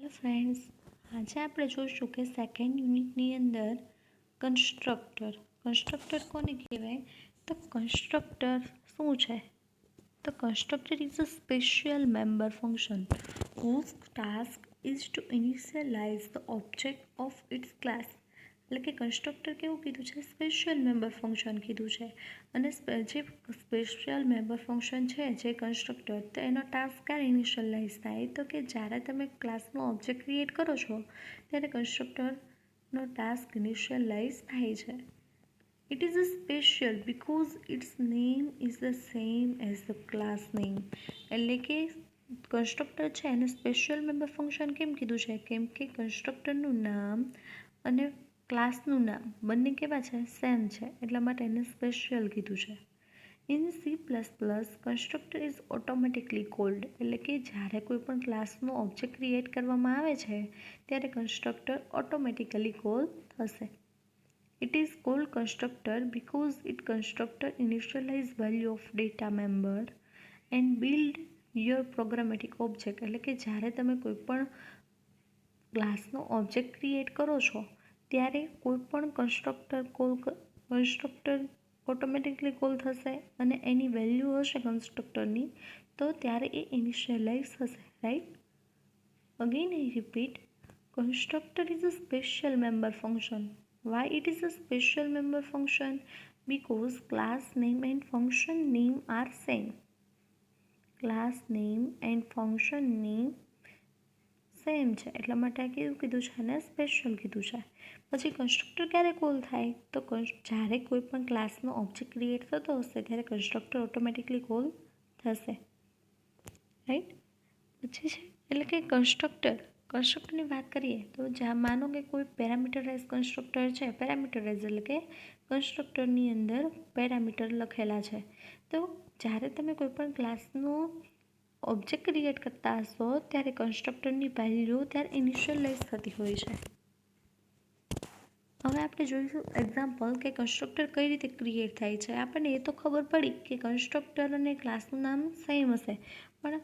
Hello friends, આજે આપણે જોઈશું કે સેકન્ડ યુનિટની અંદર કન્સ્ટ્રક્ટર કોને કહેવાય? તો કન્સ્ટ્રક્ટર શું છે? તો constructor is a special member function whose task is to initialize the object of its class. એટલે કે કન્સ્ટ્રક્ટર કેવું કીધું છે? સ્પેશિયલ મેમ્બર ફંક્શન કીધું છે. અને જે સ્પેશિયલ મેમ્બર ફંક્શન છે જે કન્સ્ટ્રક્ટર, તો એનો ટાસ્ક ક્યારે ઇનિશિયલાઇઝ થાય? તો કે જ્યારે તમે ક્લાસનો ઓબ્જેક્ટ ક્રિએટ કરો છો ત્યારે કન્સ્ટ્રક્ટરનો ટાસ્ક ઇનિશિયલાઇઝ થાય છે. It is a special because its name is the same as the class name. એટલે કે કન્સ્ટ્રક્ટર છે એને સ્પેશિયલ મેમ્બર ફંક્શન કેમ કીધું છે? કેમ કે કન્સ્ટ્રક્ટરનું નામ અને ક્લાસનું નામ બંને કેવા છે? સેમ છે, એટલા માટે એને સ્પેશિયલ કીધું છે. In C++, constructor is automatically cold. એટલે કે જ્યારે કોઈ પણ ક્લાસનો ઓબ્જેક્ટ ક્રિએટ કરવામાં આવે છે ત્યારે કન્સ્ટ્રક્ટર ઓટોમેટિકલી કોલ થશે. It is called constructor because it constructor initialize value of data member and build your programmatic object. એટલે કે જ્યારે તમે કોઈ પણ ક્લાસનો ઓબ્જેક્ટ ક્રિએટ કરો છો ત્યારે કોઈ પણ કન્સ્ટ્રક્ટર ઓટોમેટિકલી કોલ થશે અને એની વેલ્યુ હશે કન્સ્ટ્રક્ટરની, તો ત્યારે એ ઇનિશિયલાઇઝ થશે, right? Again I repeat, constructor is a special member function. Why it is a special member function? Because class name and function name are same. Class name and function name same છે, એટલા માટે આ કેવું કીધું છે? અને special કીધું છે. પછી કન્સ્ટ્રક્ટર ક્યારે કોલ થાય? તો જ્યારે કોઈ પણ ક્લાસનો ઓબ્જેક્ટ ક્રિએટ થતો હશે ત્યારે કન્સ્ટ્રક્ટર ઓટોમેટિકલી કોલ થશે, રાઈટ? પછી છે એટલે કે કન્સ્ટ્રક્ટરની વાત કરીએ તો જ્યાં માનો કે કોઈ પેરામીટરાઇઝ કન્સ્ટ્રક્ટર છે. પેરામીટરાઇઝ એટલે કે કન્સ્ટ્રક્ટરની અંદર પેરામીટર લખેલા છે. તો જ્યારે તમે કોઈ પણ ક્લાસનો ઓબ્જેક્ટ ક્રિએટ કરતા હશો ત્યારે કન્સ્ટ્રક્ટરની વેલ્યુ ત્યારે ઇનિશિયલાઇઝ થતી હોય છે. હવે આપણે જોઈશું એક્ઝામ્પલ કે કન્સ્ટ્રક્ટર કઈ રીતે ક્રિએટ થાય છે. આપણને એ તો ખબર પડી કે કન્સ્ટ્રક્ટર અને ક્લાસનું નામ સેમ હશે, પણ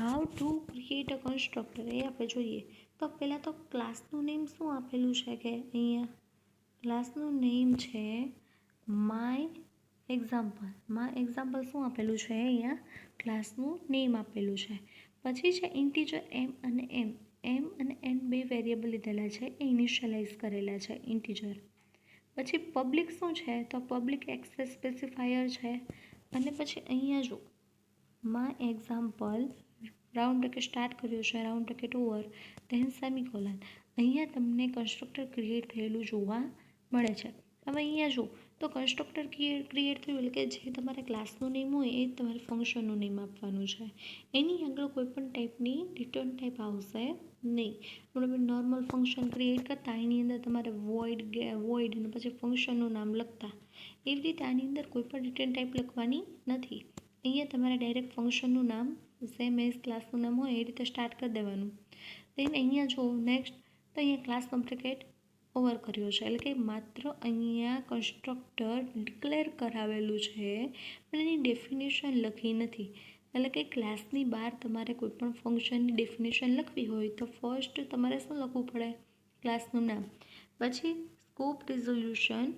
how to create a constructor એ આપણે જોઈએ. તો પહેલાં તો ક્લાસનું નેમ શું આપેલું છે? કે અહીંયા ક્લાસનું નેમ છે માય એક્ઝામ્પલ શું આપેલું છે? અહીંયા ક્લાસનું નેમ આપેલું છે. પછી છે ઇન્ટીજર એમ અને એન બે વેરિયેબલ લીધેલા છે, એ ઇનિશિયલાઇઝ કરેલા છે ઇન્ટીજર. પછી પબ્લિક શું છે? તો પબ્લિક એક્સેસ સ્પેસિફાયર છે. અને પછી અહીંયા જો my example round bracket start કર્યું છે, round bracket over, then semicolon. અહીંયા તમને કન્સ્ટ્રક્ટર ક્રિએટ થયેલું જોવા મળે છે. હવે અહીંયા જો તો કન્સ્ટ્રક્ટર ક્રિએટ થયું એટલે કે જે તમારા ક્લાસનું નેમ હોય એ તમારે ફંક્શનનું નેમ આપવાનું છે. એની આગળ કોઈ પણ ટાઈપની રિટર્ન ટાઈપ આવશે નહીં. તમે નોર્મલ ફંક્શન ક્રિએટ કરતા એની અંદર તમારે વોઇડ અને પછી ફંક્શનનું નામ લખતા, એવી રીતે આની અંદર કોઈ પણ રિટર્ન ટાઈપ લખવાની નથી. અહીંયા તમારે ડાયરેક્ટ ફંક્શનનું નામ સેમ એઝ ક્લાસનું નામ હોય એ રીતે સ્ટાર્ટ કરી દેવાનું. દેન અહીંયા જો નેક્સ્ટ તો અહીંયા ક્લાસનો બ્રેકેટ ઓવર કર્યો છે, એટલે કે માત્ર અહીંયા કન્સ્ટ્રક્ટર ડિક્લેર કરાવેલું છે પણ એની ડેફિનેશન લખી નથી. એટલે કે ક્લાસની બહાર તમારે કોઈ પણ ફંક્શનની ડેફિનેશન લખવી હોય તો ફર્સ્ટ તમારે શું લખવું પડે? ક્લાસનું નામ. પછી સ્કોપ રિઝોલ્યુશન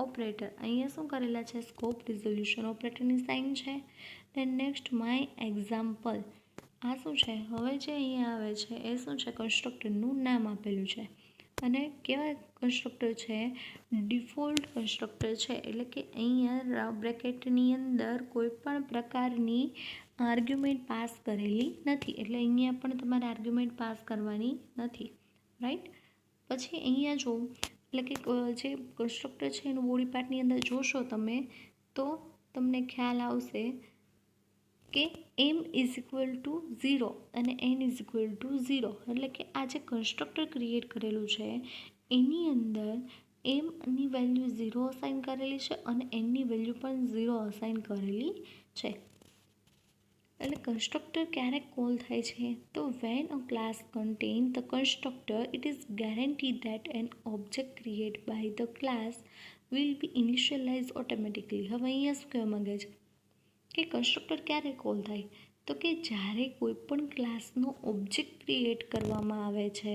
ઓપરેટર, અહીંયા શું કરેલા છે? સ્કોપ રિઝોલ્યુશન ઓપરેટરની સાઇન છે. દેન નેક્સ્ટ માય એક્ઝામ્પલ, આ શું છે? હવે જે અહીંયા આવે છે એ શું છે? કન્સ્ટ્રક્ટરનું નામ આપેલું છે. અને કેવા કન્સ્ટ્રક્ટર છે? ડિફોલ્ટ કન્સ્ટ્રક્ટર છે. એટલે કે અહીંયા બ્રેકેટની અંદર કોઈ પણ પ્રકારની આર્ગ્યુમેન્ટ પાસ કરેલી નથી, એટલે અહીંયા પણ તમારે આર્ગ્યુમેન્ટ પાસ કરવાની નથી, રાઈટ? પછી અહીંયા જો એટલે કે જે કન્સ્ટ્રક્ટર છે એનું બોડી પાર્ટની અંદર જોશો તમે તો તમને ખ્યાલ આવશે કે એમ ઇઝ ઇક્વલ ટુ 0 અને એન ઇઝ ઇક્વલ ટુ 0. એટલે કે આ જે કન્સ્ટ્રક્ટર ક્રિએટ કરેલું છે એની અંદર એમની વેલ્યુ 0 અસાઇન કરેલી છે અને એનની વેલ્યુ પણ 0 અસાઇન કરેલી છે. એટલે કન્સ્ટ્રક્ટર ક્યારે કોલ થાય છે? તો when a class contain the constructor it is guarantee that an object create by the class will be initialize automatically. હવે અહીંયા શું કહેવા માંગે છે કે કન્સ્ટ્રક્ટર ક્યારે કોલ થાય? તો કે જ્યારે કોઈ પણ ક્લાસનો ઓબ્જેક્ટ ક્રિએટ કરવામાં આવે છે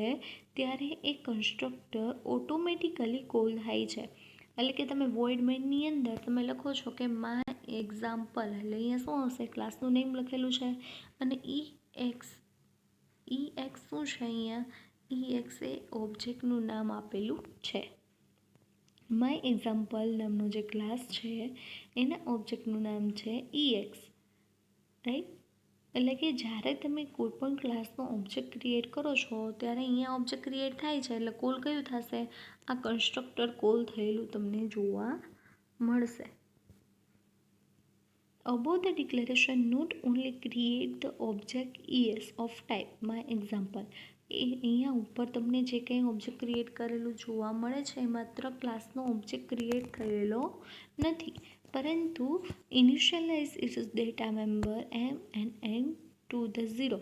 ત્યારે એ કન્સ્ટ્રક્ટર ઓટોમેટિકલી કોલ થાય છે. એટલે કે તમે વોઇડ મેઇનની અંદર તમે લખો છો કે માય એક્ઝામ્પલ, એટલે અહીંયા શું હશે, ક્લાસનું નેમ લખેલું છે અને એક્સ શું છે, અહીંયા એક્સ એ ઓબ્જેક્ટનું નામ આપેલું છે. માય એક્ઝામ્પલ નામનો જે ક્લાસ છે એના ઓબ્જેક્ટનું નામ છે એક્સ, રાઈટ. એટલે કે જ્યારે તમે કોઈ પણ ક્લાસનો ઓબ્જેક્ટ ક્રિએટ કરો છો ત્યારે અહીંયા ઓબ્જેક્ટ ક્રિએટ થાય છે એટલે કોલ કયું થશે, આ કન્સ્ટ્રક્ટર કોલ થયેલું તમને જોવા મળશે. Above the declaration not only create the object ES of type my example, અહીંયા ઉપર તમને જે કંઈ ઓબ્જેક્ટ ક્રિએટ કરેલું જોવા મળે છે એ માત્ર ક્લાસનો ઓબ્જેક્ટ ક્રિએટ થયેલો નથી, પરંતુ initialize its data member m and n to the 0.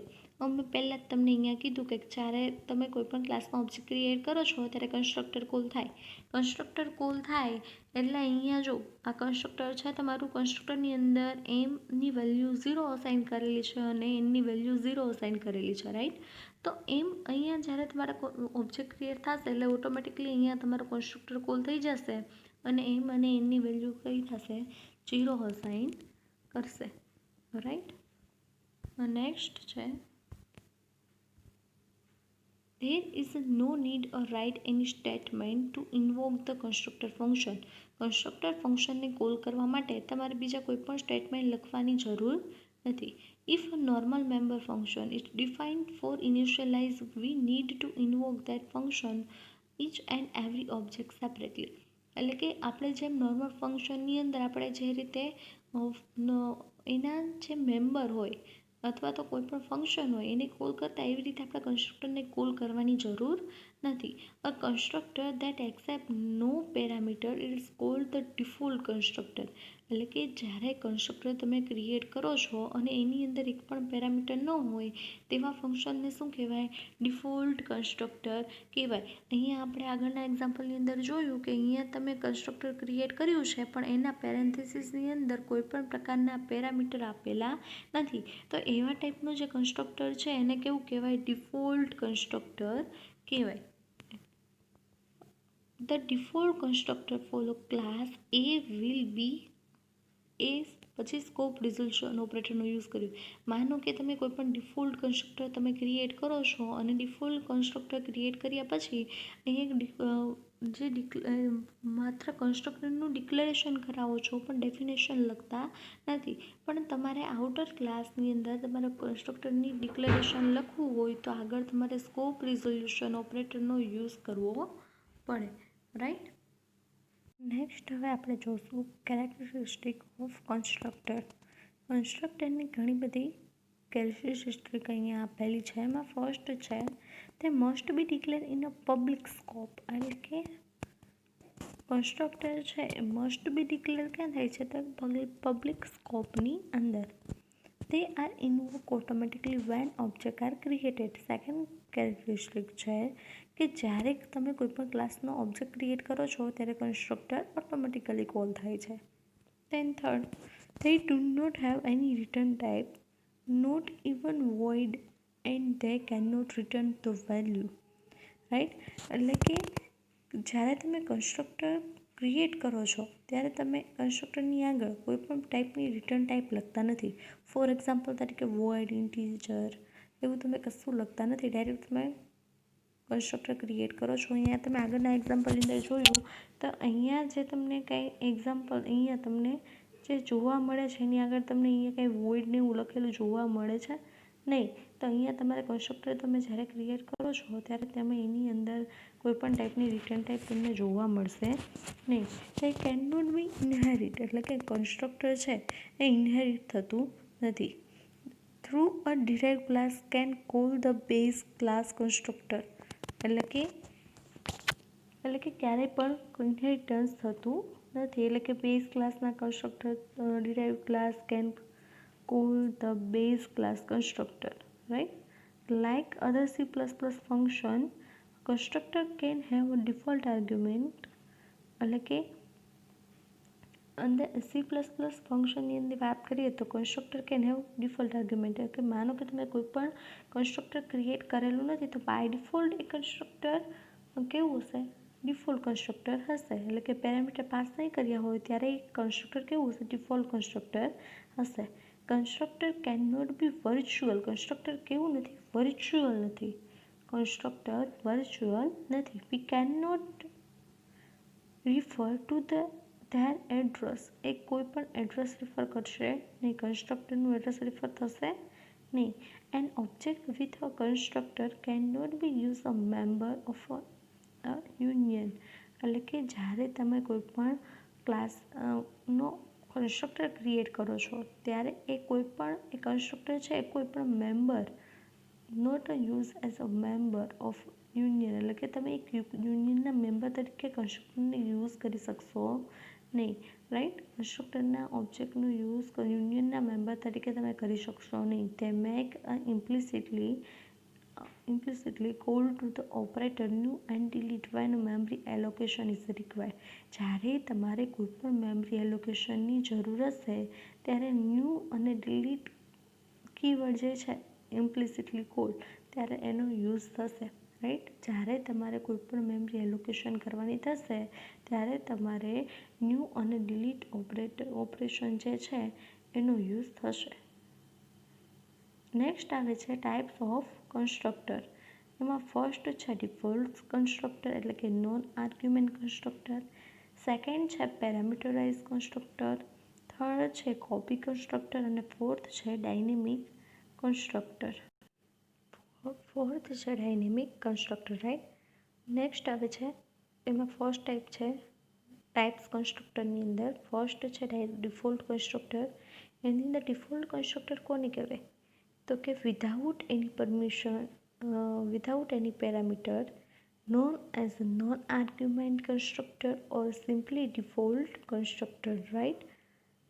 અમે પહેલાં જ તમને અહીંયા કીધું કે જ્યારે તમે કોઈપણ ક્લાસમાં ઓબ્જેક્ટ ક્રિએટ કરો છો ત્યારે કન્સ્ટ્રક્ટર કોલ થાય. કન્સ્ટ્રક્ટર કોલ થાય એટલે અહીંયા જો આ કન્સ્ટ્રક્ટર છે તમારું, કન્સ્ટ્રક્ટરની અંદર એમની વેલ્યુ 0 અસાઇન કરેલી છે અને એનની વેલ્યુ 0 અસાઇન કરેલી છે, રાઈટ. તો એમ અહીંયા જ્યારે તમારા ઓબ્જેક્ટ ક્રિએટ થશે એટલે ઓટોમેટિકલી અહીંયા તમારો કન્સ્ટ્રક્ટર કોલ થઈ જશે અને એમ અને એનની વેલ્યુ કઈ થશે, 0 અસાઇન કરશે, રાઈટ. નેક્સ્ટ છે, there is no need or write any statement to invoke the constructor function. Constructor ફંક્શનને કોલ કરવા માટે તમારે બીજા કોઈ પણ સ્ટેટમેન્ટ લખવાની જરૂર નથી. If a normal member function is defined for initialize, we need to invoke that function each and every object separately. એટલે કે આપણે જેમ નોર્મલ ફંક્શનની અંદર આપણે જે રીતે એના જે મેમ્બર હોય અથવા તો કોઈ પણ ફંક્શન હોય એને કોલ કરતાં એવી રીતે આપણે કન્સ્ટ્રક્ટરને કોલ કરવાની જરૂર નથી. A constructor that accept no parameter is called the default constructor. એટલે કે જ્યારે કન્સ્ટ્રક્ટર તમે ક્રિએટ કરો છો અને એની અંદર એક પણ પેરામીટર ન હોય તેવા ફંક્શનને શું કહેવાય, ડિફોલ્ટ કન્સ્ટ્રક્ટર કહેવાય. અહીંયા આપણે આગળના એક્ઝામ્પલની અંદર જોયું કે અહીંયા તમે કન્સ્ટ્રક્ટર ક્રિએટ કર્યું છે પણ એના પેરેન્થેસિસની અંદર કોઈ પણ પ્રકારના પેરામીટર આપેલા નથી. તો એવા ટાઈપનું જે કન્સ્ટ્રક્ટર છે એને કેવું કહેવાય, ડિફોલ્ટ કન્સ્ટ્રક્ટર કહેવાય. The default constructor follow class A will be એ પછી સ્કોપ રિઝોલ્યુશન ઓપરેટરનો યુઝ કર્યો. માનો કે તમે કોઈ પણ ડિફોલ્ટ કન્સ્ટ્રક્ટર તમે ક્રિએટ કરો છો અને ડિફોલ્ટ કન્સ્ટ્રક્ટર ક્રિએટ કર્યા પછી અહીંયા માત્ર કન્સ્ટ્રક્ટરનું ડિક્લેરેશન કરાવો છો પણ ડેફિનેશન લખતા નથી. પણ તમારે આઉટર ક્લાસની અંદર તમારે કન્સ્ટ્રક્ટરની ડિક્લેરેશન લખવું હોય તો આગળ તમારે સ્કોપ રિઝોલ્યુશન ઓપરેટરનો યુઝ કરવો પડે, રાઈટ. નેક્સ્ટ હવે આપણે જોઈશું કેરેક્ટરિસ્ટિક ઓફ કન્સ્ટ્રક્ટર. કન્સ્ટ્રક્ટરની ઘણી બધી કેરેક્ટરિસ્ટિક અહીંયા આપેલી છે. એમાં ફર્સ્ટ છે તે must be declare in a public scope. એટલે કે કન્સ્ટ્રક્ટર છે એ મસ્ટ બી ડિક્લેર ક્યાં થાય છે, તો પબ્લિક સ્કોપની અંદર. They are invoked automatically when objects are created. Second characteristic છે કે જ્યારે તમે કોઈ પણ ક્લાસનો ઓબ્જેક્ટ ક્રિએટ કરો છો ત્યારે કન્સ્ટ્રક્ટર ઓટોમેટિકલી કોલ થાય છે. Then third, they do not have any return type, not even void, and they cannot return the value. Right. એટલે કે જ્યારે તમે કન્સ્ટ્રક્ટર ક્રિએટ કરો છો ત્યારે તમે કન્સ્ટ્રક્ટરની આગળ કોઈ પણ ટાઈપની રિટર્ન ટાઈપ લખતા નથી. ફોર એક્ઝામ્પલ તરીકે વોઇડ, ઇન્ટીજર એવું તમે કશું લખતા નથી. ડાયરેક્ટ તમે કન્સ્ટ્રક્ટર ક્રિએટ કરો છો. અહીંયા તમે આગળના એક્ઝામ્પલની અંદર જોયું તો અહીંયા જે તમને કંઈ એક્ઝામ્પલ અહીંયા તમને જે જોવા મળે છે એની આગળ તમને અહીંયા કંઈ વોઇડને એવું લખેલું જોવા મળે છે નહીં. તો અહીંયા તમારે કન્સ્ટ્રક્ટર તમે જ્યારે ક્રિએટ કરો છો ત્યારે તમે એની અંદર કોઈપણ ટાઈપની રિટર્ન ટાઈપ તમને જોવા મળશે નહીં. તે કેન નોટ બી ઇનહેરિટ, એટલે કે કન્સ્ટ્રક્ટર છે એ ઇનહેરિટ થતું નથી. Through a derived class can call the base class constructor. એટલે કે ક્યારેય પણ ઇનહેરિટન્સ થતું નથી. એટલે કે બેઝ ક્લાસના constructor derived class can call the base class constructor, right. Like other C++ function, constructor can have a default argument. એટલે કે અંદર C++ ફંક્શનની અંદર વાત કરીએ તો constructor can have default argument, કે માનો કે તમે કોઈ પણ કન્સ્ટ્રક્ટર ક્રિએટ કરેલું નથી તો બાય ડિફોલ્ટ એ કન્સ્ટ્રક્ટર કેવું હશે, ડિફોલ્ટ કન્સ્ટ્રક્ટર હશે. એટલે કે પેરામીટર પાસ નહીં કર્યા હોય ત્યારે એ કન્સ્ટ્રક્ટર કેવું હશે, ડિફોલ્ટ કન્સ્ટ્રક્ટર હશે. Constructor can not be virtual, constructor કેવું નથી, વર્ચ્યુઅલ નથી, કન્સ્ટ્રક્ટર વર્ચ્યુઅલ નથી. We can not refer to their address, એ કોઈ પણ એડ્રેસ રિફર કરશે નહીં, કન્સ્ટ્રક્ટરનું એડ્રેસ રિફર થશે નહીં. An object with a constructor can not be use a member of a union, એટલે કે જ્યારે તમે કોઈ પણ ક્લાસનો કન્સ્ટ્રક્ટર ક્રિએટ કરો છો ત્યારે એ કોઈ પણ એ કન્સ્ટ્રક્ટર છે એ કોઈ પણ member not use as a member of union, એટલે કે તમે એક યુનિયનના મેમ્બર તરીકે કન્સ્ટ્રક્ટરને યુઝ કરી શકશો નહીં. રાઈટ, કન્સ્ટ્રક્ટરના ઓબ્જેક્ટનો યુઝ યુનિયનના મેમ્બર તરીકે તમે કરી શકશો નહીં. તે make implicitly call to the operator new and delete when memory allocation is required. જ્યારે તમારે કોઈપણ મેમરી એલોકેશનની જરૂર હશે ત્યારે ન્યૂ અને ડિલીટ કીવર્ડ જે છે ઇમ્પ્લિસિટલી કોલ, ત્યારે એનો યુઝ થશે. રાઈટ, જ્યારે તમારે કોઈપણ મેમરી એલોકેશન કરવાની થશે ત્યારે તમારે ન્યૂ અને ડિલીટ ઓપરેશન જે છે એનો યુઝ થશે. નેક્સ્ટ આવે છે ટાઈપ્સ ઓફ કન્સ્ટ્રક્ટર. એમાં ફર્સ્ટ છે ડિફોલ્ટ કન્સ્ટ્રક્ટર, એટલે કે નોન આર્ગ્યુમેન્ટ કન્સ્ટ્રક્ટર. સેકન્ડ છે પેરામીટરાઇઝ કન્સ્ટ્રક્ટર. થર્ડ છે કોપી કન્સ્ટ્રક્ટર અને ફોર્થ છે ડાયનેમિક કન્સ્ટ્રક્ટર. ફોર્થ છે ડાયનેમિક કન્સ્ટ્રક્ટર. રાઈટ, નેક્સ્ટ આવે છે એમાં ફર્સ્ટ ટાઈપ છે ટાઈપ્સ કન્સ્ટ્રક્ટરની અંદર ફર્સ્ટ છે ડિફોલ્ટ કન્સ્ટ્રક્ટર. એની અંદર ડિફોલ્ટ કન્સ્ટ્રક્ટર કોને કહેવાય, તો કે without any permission, without any parameter, known as a non-argument constructor or simply default constructor. right,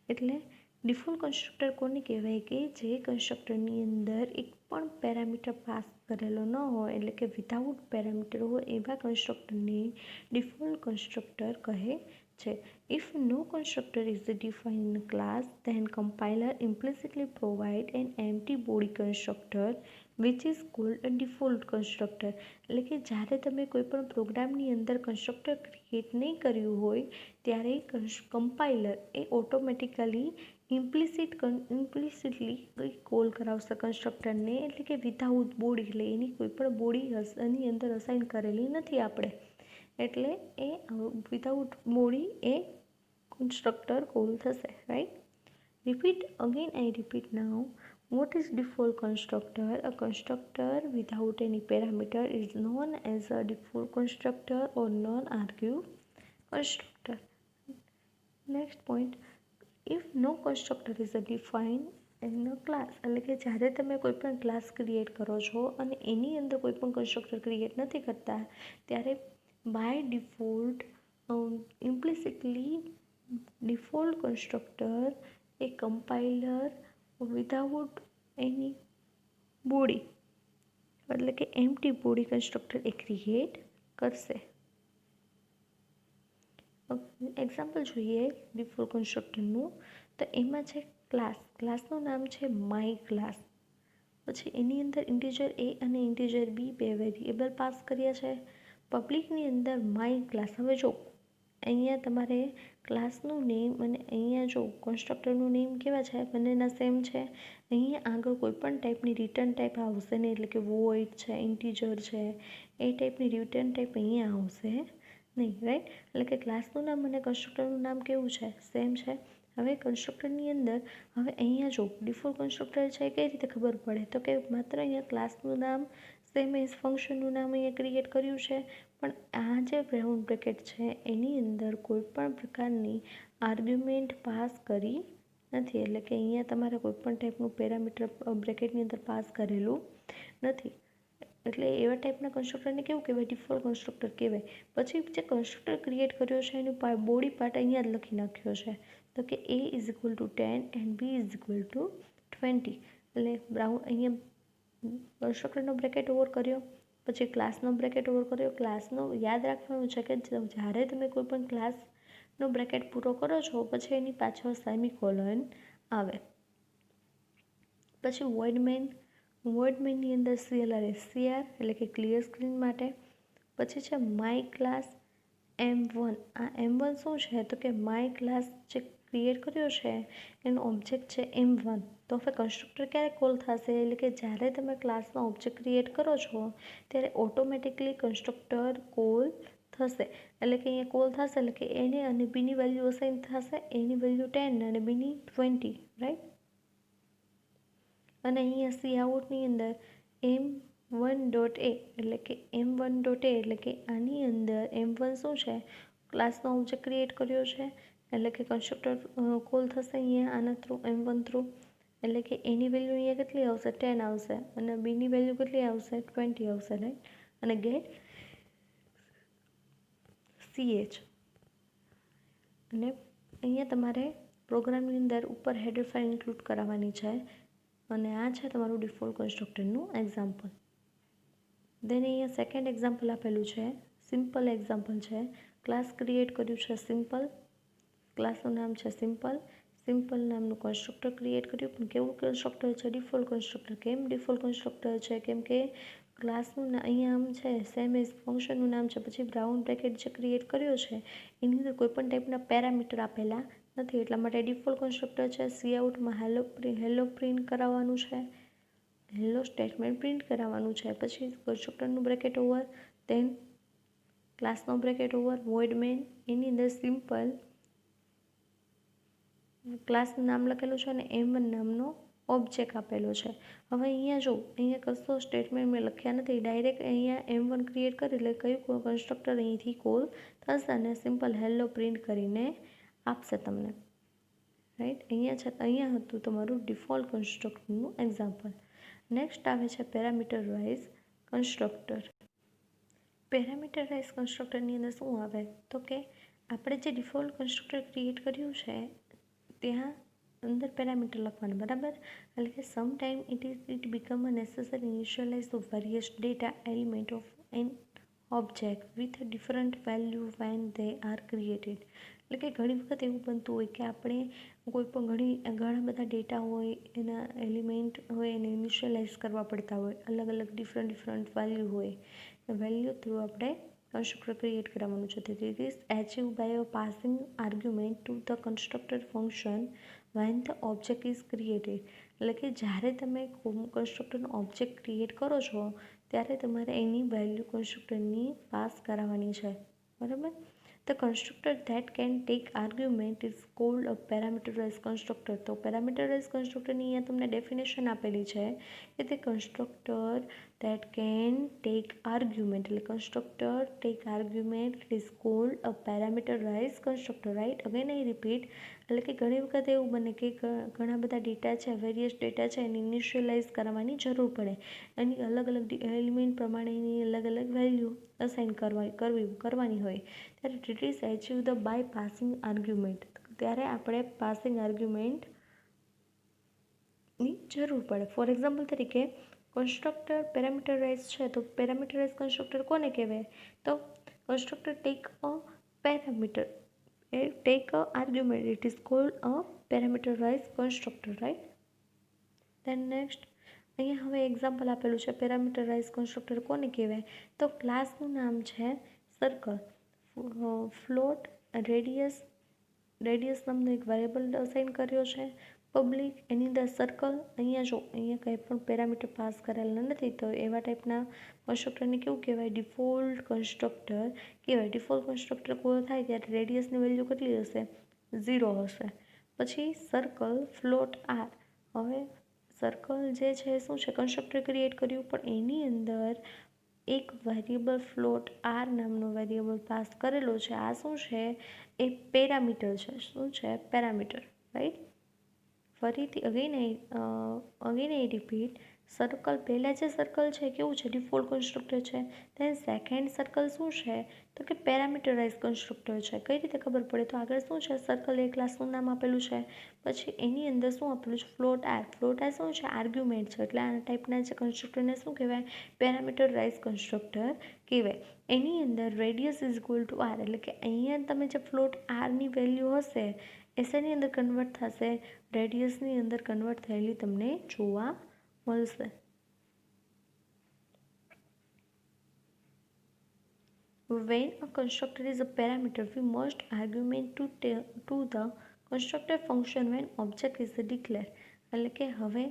એટલે ડિફોલ્ટ કન્સ્ટ્રક્ટર કોને કહેવાય કે જે કન્સ્ટ્રક્ટરની અંદર એક પણ પેરામીટર પાસ કરેલો ન હોય, એટલે કે વિધાઉટ પેરામીટર હોય એવા કન્સ્ટ્રક્ટરને ડિફોલ્ટ કન્સ્ટ્રક્ટર કહે છે. If no constructor is defined in a class, then compiler implicitly provide an empty body constructor which is called a default constructor. એટલે કે જ્યારે તમે કોઈ પણ પ્રોગ્રામની અંદર કન્સ્ટ્રક્ટર ક્રિએટ નહીં કર્યું હોય ત્યારે કમ્પાઇલર એ ઓટોમેટિકલી ઇમ્પ્લિસિટલી કોલ કરાવશે કન્સ્ટ્રક્ટરને, એટલે કે વિધાઉટ બોડી, એટલે એની કોઈ પણ બોડી એની અંદર અસાઇન કરેલી નથી આપણે, એટલે એ વિધાઉટ બોડી એ કન્સ્ટ્રક્ટર કોલ થશે. Right, repeat again, I repeat now. What is default constructor? A constructor without any parameter is known as a default constructor or non-argue constructor. Next point, if no constructor is defined in a class, એટલે કે જ્યારે તમે કોઈ પણ class create કરો છો અને એની અંદર કોઈ પણ કન્સ્ટ્રક્ટર ક્રિએટ નથી કરતા ત્યારે by default implicitly default constructor એ કમ્પાઇલર વિધાઉટ એની બોડી, એટલે કે એમ્પ્ટી બોડી કન્સ્ટ્રક્ટર એ ક્રિએટ કરશે. એક્ઝામ્પલ જોઈએ ડિફોલ્ટ કન્સ્ટ્રક્ટરનું, તો એમાં છે ક્લાસનું નામ છે માય ક્લાસ. પછી એની અંદર ઇન્ટીજર એ અને ઇન્ટીજર બી બે વેરિયેબલ પાસ કર્યા છે. પબ્લિકની અંદર માય ક્લાસ. હવે જો અહીંયા તમારે ક્લાસનું નેમ અને અહીંયા જો કન્સ્ટ્રક્ટરનું નેમ કેવા છે, બંનેના સેમ છે. અહીંયા આગળ કોઈ પણ ટાઈપની રિટર્ન ટાઈપ આવશે નહીં, એટલે કે વોઇડ છે, ઇન્ટીજર છે, એ ટાઈપની રિટર્ન ટાઈપ અહીંયા આવશે નહીં. રાઈટ, એટલે કે ક્લાસનું નામ અને કન્સ્ટ્રક્ટરનું નામ કેવું છે, સેમ છે. હવે કન્સ્ટ્રક્ટરની અંદર હવે અહીંયા જો ડિફોલ્ટ કન્સ્ટ્રક્ટર છે કઈ રીતે ખબર પડે, તો કે માત્ર અહીંયા ક્લાસનું નામ સેમ એઝ ફંક્શનનું નામ અહીંયા ક્રિએટ કર્યું છે, પણ આ જે બ્રાઉન બ્રેકેટ છે એની અંદર કોઈ પણ પ્રકારની આર્ગ્યુમેન્ટ પાસ કરી નથી, એટલે કે અહીંયા તમારે કોઈ પણ ટાઈપનું પેરામીટર બ્રેકેટની અંદર પાસ કરેલું નથી. એટલે એવા ટાઈપના કન્સ્ટ્રક્ટરને કેવું કહેવાય, ડિફોલ્ટ કન્સ્ટ્રક્ટર કહેવાય. પછી જે કન્સ્ટ્રક્ટર ક્રિએટ કર્યો છે એનું બોડી પાર્ટ અહીંયા જ લખી નાખ્યો છે, તો કે a is equal to 10 and b is equal two 20. એટલે બ્રાઉન અહીંયા કન્સ્ટ્રક્ટરનો બ્રેકેટ ઓવર કર્યો, પછી ક્લાસનો બ્રેકેટ ઓવર કર્યો. ક્લાસનો યાદ રાખવાનું છે કે જ્યારે તમે કોઈ પણ ક્લાસ નો બ્રેકેટ પૂરો કરો છો પછી એની પાછળ સેમિકોલન આવે. પછી વોઇડમેનની અંદર CLR એ CR એટલે કે ક્લિયર સ્ક્રીન માટે. પછી છે માય ક્લાસ M1. આ M1 શું છે તો કે માય ક્લાસ જે ક્રિએટ કર્યો છે એનો ઓબ્જેક્ટ છે M1. તો હવે કન્સ્ટ્રક્ટર ક્યારે કોલ થશે એટલે કે જ્યારે તમે ક્લાસમાં ઓબ્જેક્ટ ક્રિએટ કરો છો ત્યારે ઓટોમેટિકલી કન્સ્ટ્રક્ટર કોલ થશે. એટલે કે અહીંયા કોલ થશે એટલે કે એને અને બીની વેલ્યુ અસાઇન થશે, એની વેલ્યુ 10 અને બીની 20, રાઈટ. અને અહીંયા સી આઉટની અંદર M1.a એટલે કે M1.a એટલે કે આની અંદર M1 શું છે ક્લાસનો ઓબ્જેક્ટ ક્રિએટ કર્યો છે એટલે કે કન્સ્ટ્રક્ટર કોલ થશે અહીંયા આના થ્રુ M1 થ્રુ. એટલે કે એની વેલ્યુ અહીંયા કેટલી આવશે 10 આવશે અને બીની વેલ્યુ કેટલી આવશે 20 આવશે, રાઈટ. અને ગેટ CH અને અહીંયા તમારે પ્રોગ્રામની અંદર ઉપર હેડર ફાઇલ ઇન્ક્લુડ કરાવવાની છે અને આ છે તમારું ડિફોલ્ટ કન્સ્ટ્રક્ટરનું એક્ઝામ્પલ. દેન અહીંયા સેકન્ડ એક્ઝામ્પલ આપેલું છે, સિમ્પલ એક્ઝામ્પલ છે. ક્લાસ ક્રિએટ કર્યું છે સિમ્પલ, ક્લાસનું નામ છે સિમ્પલ નામનું કન્સ્ટ્રક્ટર ક્રિએટ કર્યું. પણ કેવું કન્સ્ટ્રક્ટર છે? Default constructor. કેમ ડિફોલ્ટ કન્સ્ટ્રક્ટર છે? કેમ કે ક્લાસનું અહીંયા આમ છે સેમ એઝ ફંક્શનનું નામ છે, પછી બ્રાઉન બ્રેકેટ જે ક્રિએટ કર્યો છે એની અંદર કોઈપણ ટાઈપના પેરામીટર આપેલા નથી, એટલા માટે ડિફોલ્ટ કન્સ્ટ્રક્ટર છે. સી આઉટમાં હેલો પ્રિન્ટ કરાવવાનું છે, હેલો સ્ટેટમેન્ટ પ્રિન્ટ કરાવવાનું છે. પછી કન્સ્ટ્રક્ટરનું બ્રેકેટ ઓવર, દેન ક્લાસનો બ્રેકેટ ઓવર, વોઇડ મેન, એની અંદર સિમ્પલ ક્લાસનું નામ લખેલું છે અને M1 નામનો ઓબ્જેક્ટ આપેલો છે. હવે અહીંયા જો અહીંયા કશો સ્ટેટમેન્ટ મેં લખ્યા નથી, ડાયરેક્ટ અહીંયા M1 ક્રિએટ કરી એટલે કયું કન્સ્ટ્રક્ટર અહીંથી કોલ થશે અને સિમ્પલ હેલો પ્રિન્ટ કરીને આપશે તમને, રાઈટ. અહીંયા હતું તમારું ડિફોલ્ટ કન્સ્ટ્રક્ટરનું એક્ઝામ્પલ. નેક્સ્ટ આવે છે પેરામીટરાઇઝ કન્સ્ટ્રક્ટર. પેરામીટરાઇઝ કન્સ્ટ્રક્ટરની અંદર શું આવે તો કે આપણે જે ડિફોલ્ટ કન્સ્ટ્રક્ટર ક્રિએટ કર્યું છે ત્યાં અંદર પેરામીટર લખવાનું, બરાબર. એટલે કે some time it become a necessary initialize the various data element of an object with different value when they are created. એટલે કે ઘણી વખત એવું બનતું હોય કે આપણે ઘણા બધા ડેટા હોય એના એલિમેન્ટ હોય એને ઇનિશિયલાઇઝ કરવા પડતા હોય, અલગ અલગ ડિફરન્ટ વેલ્યુ હોય, વેલ્યુ થ્રુ આપણે કન્સ્ટ્રક્ટર ક્રિએટ કરવાનું છે. It is achieved by a passing argument to the constructor function when the object is created. એટલે કે જ્યારે તમે કન્સ્ટ્રક્ટરનો ઓબ્જેક્ટ ક્રિએટ કરો છો ત્યારે તમારે એની વેલ્યુ કન્સ્ટ્રક્ટરની પાસ કરાવવાની છે, બરાબર. The constructor that can take argument is called a parameterized constructor. તો પેરામીટરાઇઝ કન્સ્ટ્રક્ટરની અહીંયા તમને ડેફિનેશન આપેલી છે કે તે constructor that can take argument એટલે constructor take argument it is called a parameterized constructor, right. Again I repeat, એટલે કે ઘણી વખત એવું બને કે ઘણા બધા ડેટા છે, વેરિયસ ડેટા છે એને ઇનિશિયલાઇઝ કરવાની જરૂર પડે, એની અલગ અલગ એલિમેન્ટ પ્રમાણે એની અલગ અલગ વેલ્યુ અસાઇન કરવાની હોય ત્યારે it is achieve the by passing argument. ત્યારે આપણે પાસિંગ આર્ગ્યુમેન્ટની જરૂર પડે. ફોર એક્ઝામ્પલ તરીકે કન્સ્ટ્રક્ટર પેરામીટરાઇઝ છે તો પેરામીટરાઇઝ કન્સ્ટ્રક્ટર કોને કહેવાય તો constructor take a argument it is called a parameterize constructor, right. Then next અહીંયા હવે એક્ઝામ્પલ આપેલું છે પેરામીટરાઇઝ કન્સ્ટ્રક્ટર કોને કહેવાય તો ક્લાસનું નામ છે સર્કલ, ફ્લોટ, રેડિયસ નામનો એક વેરિયેબલ અસાઇન કર્યો છે, પબ્લિક, એની અંદર સર્કલ. અહીંયા કંઈ પણ પેરામીટર પાસ કરેલા નથી તો એવા ટાઈપના કન્સ્ટ્રક્ટરને કેવું કહેવાય ડિફોલ્ટ કન્સ્ટ્રક્ટર કહેવાય. ડિફોલ્ટ કન્સ્ટ્રક્ટર કોલ થાય ત્યારે રેડિયસની વેલ્યુ કેટલી હશે 0 હશે. પછી સર્કલ, ફ્લોટ, આર. હવે સર્કલ જે છે શું છે કન્સ્ટ્રક્ટર ક્રિએટ કર્યું પણ એની અંદર એક વેરિયેબલ ફ્લોટ આર નામનો વેરિયેબલ પાસ કરેલો છે. આ શું છે એ પેરામીટર છે. શું છે પેરામીટર, રાઈટ. ફરીથી અગેન આઈ રિપીટ, સર્કલ પહેલાં જે સર્કલ છે કેવું છે, ડિફોલ્ટ કન્સ્ટ્રક્ટર છે. then સેકન્ડ સર્કલ શું છે, તો કે પેરામીટરાઇઝ કન્સ્ટ્રક્ટર છે. કઈ રીતે ખબર પડે, તો આગળ શું છે, સર્કલ એ ક્લાસનું નામ આપેલું છે. પછી એની અંદર શું આપેલું છે, ફ્લોટ આર. ફ્લોટ આર શું છે, આર્ગ્યુમેન્ટ છે. એટલે આ ટાઈપના જે કન્સ્ટ્રક્ટરને શું કહેવાય, પેરામીટરાઇઝ કન્સ્ટ્રક્ટર કહેવાય. એની અંદર radius is equal to R, એટલે કે અહીંયા તમે જે ફ્લોટ આરની વેલ્યુ હશે એ શેની અંદર કન્વર્ટ થશે, રેડિયસની અંદર કન્વર્ટ થયેલી તમને જોવા મળશે. When a constructor is a parameter, we must argument to the constructor function when object is declared. એટલે કે હવે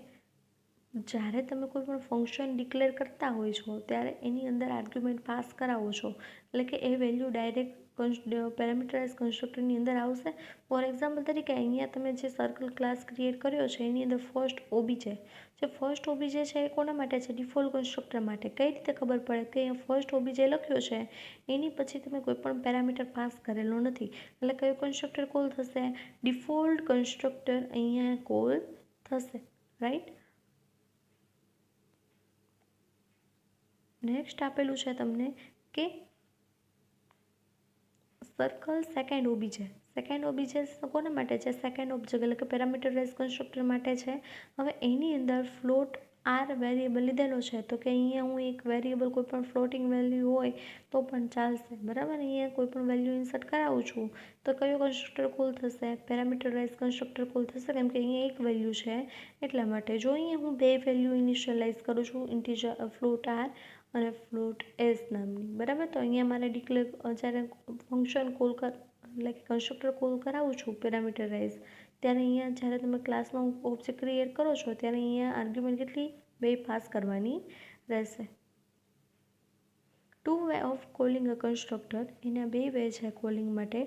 જ્યારે તમે કોઈ પણ ફંક્શન ડિક્લેર કરતા હોય છો ત્યારે એની અંદર આર્ગ્યુમેન્ટ પાસ કરાવો છો, એટલે કે એ વેલ્યુ ડાયરેક્ટ પેરામીટરાઇઝ કન્સ્ટ્રક્ટરની અંદર આવશે. ફોર એક્ઝામ્પલ તરીકે અહીંયા તમે જે સર્કલ ક્લાસ ક્રિએટ કર્યો છે એની અંદર ફર્સ્ટ ઓબીજે, જે ફર્સ્ટ ઓબીજે છે એ કોના માટે છે, ડિફોલ્ટ કન્સ્ટ્રક્ટર માટે. કઈ રીતે ખબર પડે કે અહીંયા ફર્સ્ટ ઓબીજે લખ્યો છે એની પછી તમે કોઈ પણ પેરામીટર પાસ કરેલો નથી, એટલે કયું કન્સ્ટ્રક્ટર કોલ થશે, ડિફોલ્ટ કન્સ્ટ્રક્ટર અહીંયા કોલ થશે. રાઈટ. નેક્સ્ટ આપેલું છે તમને કે circle second OBJ. Second OBJ કોના માટે છે, સેકન્ડ ઓબ્જેક્ટ એટલે કે પેરામીટરાઇઝ કન્સ્ટ્રક્ટર માટે છે. હવે એની અંદર ફ્લોટ આર વેરિયેબલ લીધેલો છે, તો કે અહીંયા હું એક વેરિયેબલ કોઈ પણ ફ્લોટિંગ વેલ્યુ હોય તો પણ ચાલશે, બરાબર. અહીંયા કોઈ પણ વેલ્યુ ઇન્સર્ટ કરાવું છું તો કયો કન્સ્ટ્રક્ટર કોલ થશે, પેરામીટરાઇઝ કન્સ્ટ્રક્ટર કોલ થશે, કેમ કે અહીંયા એક વેલ્યુ છે એટલા માટે. જો અહીંયા હું બે વેલ્યુ ઇનિશિયલાઇઝ કરું છું, ઇન્ટીજર ફ્લોટ આર અને ફ્લોટ એસ નામની, બરાબર. તો અહીંયા મારે ડિક્લેર જ્યારે ફંક્શન કોલ એટલે કે કન્સ્ટ્રક્ટર કોલ કરાવું છું પેરામીટરાઇઝ, ત્યારે અહીંયા જ્યારે તમે ક્લાસમાં ઓબ્જેક્ટ ક્રિએટ કરો છો ત્યારે અહીંયા આર્ગ્યુમેન્ટ કેટલી, બે પાસ કરવાની રહેશે. Two way of calling a constructor, એના બે વે છે કોલિંગ માટે.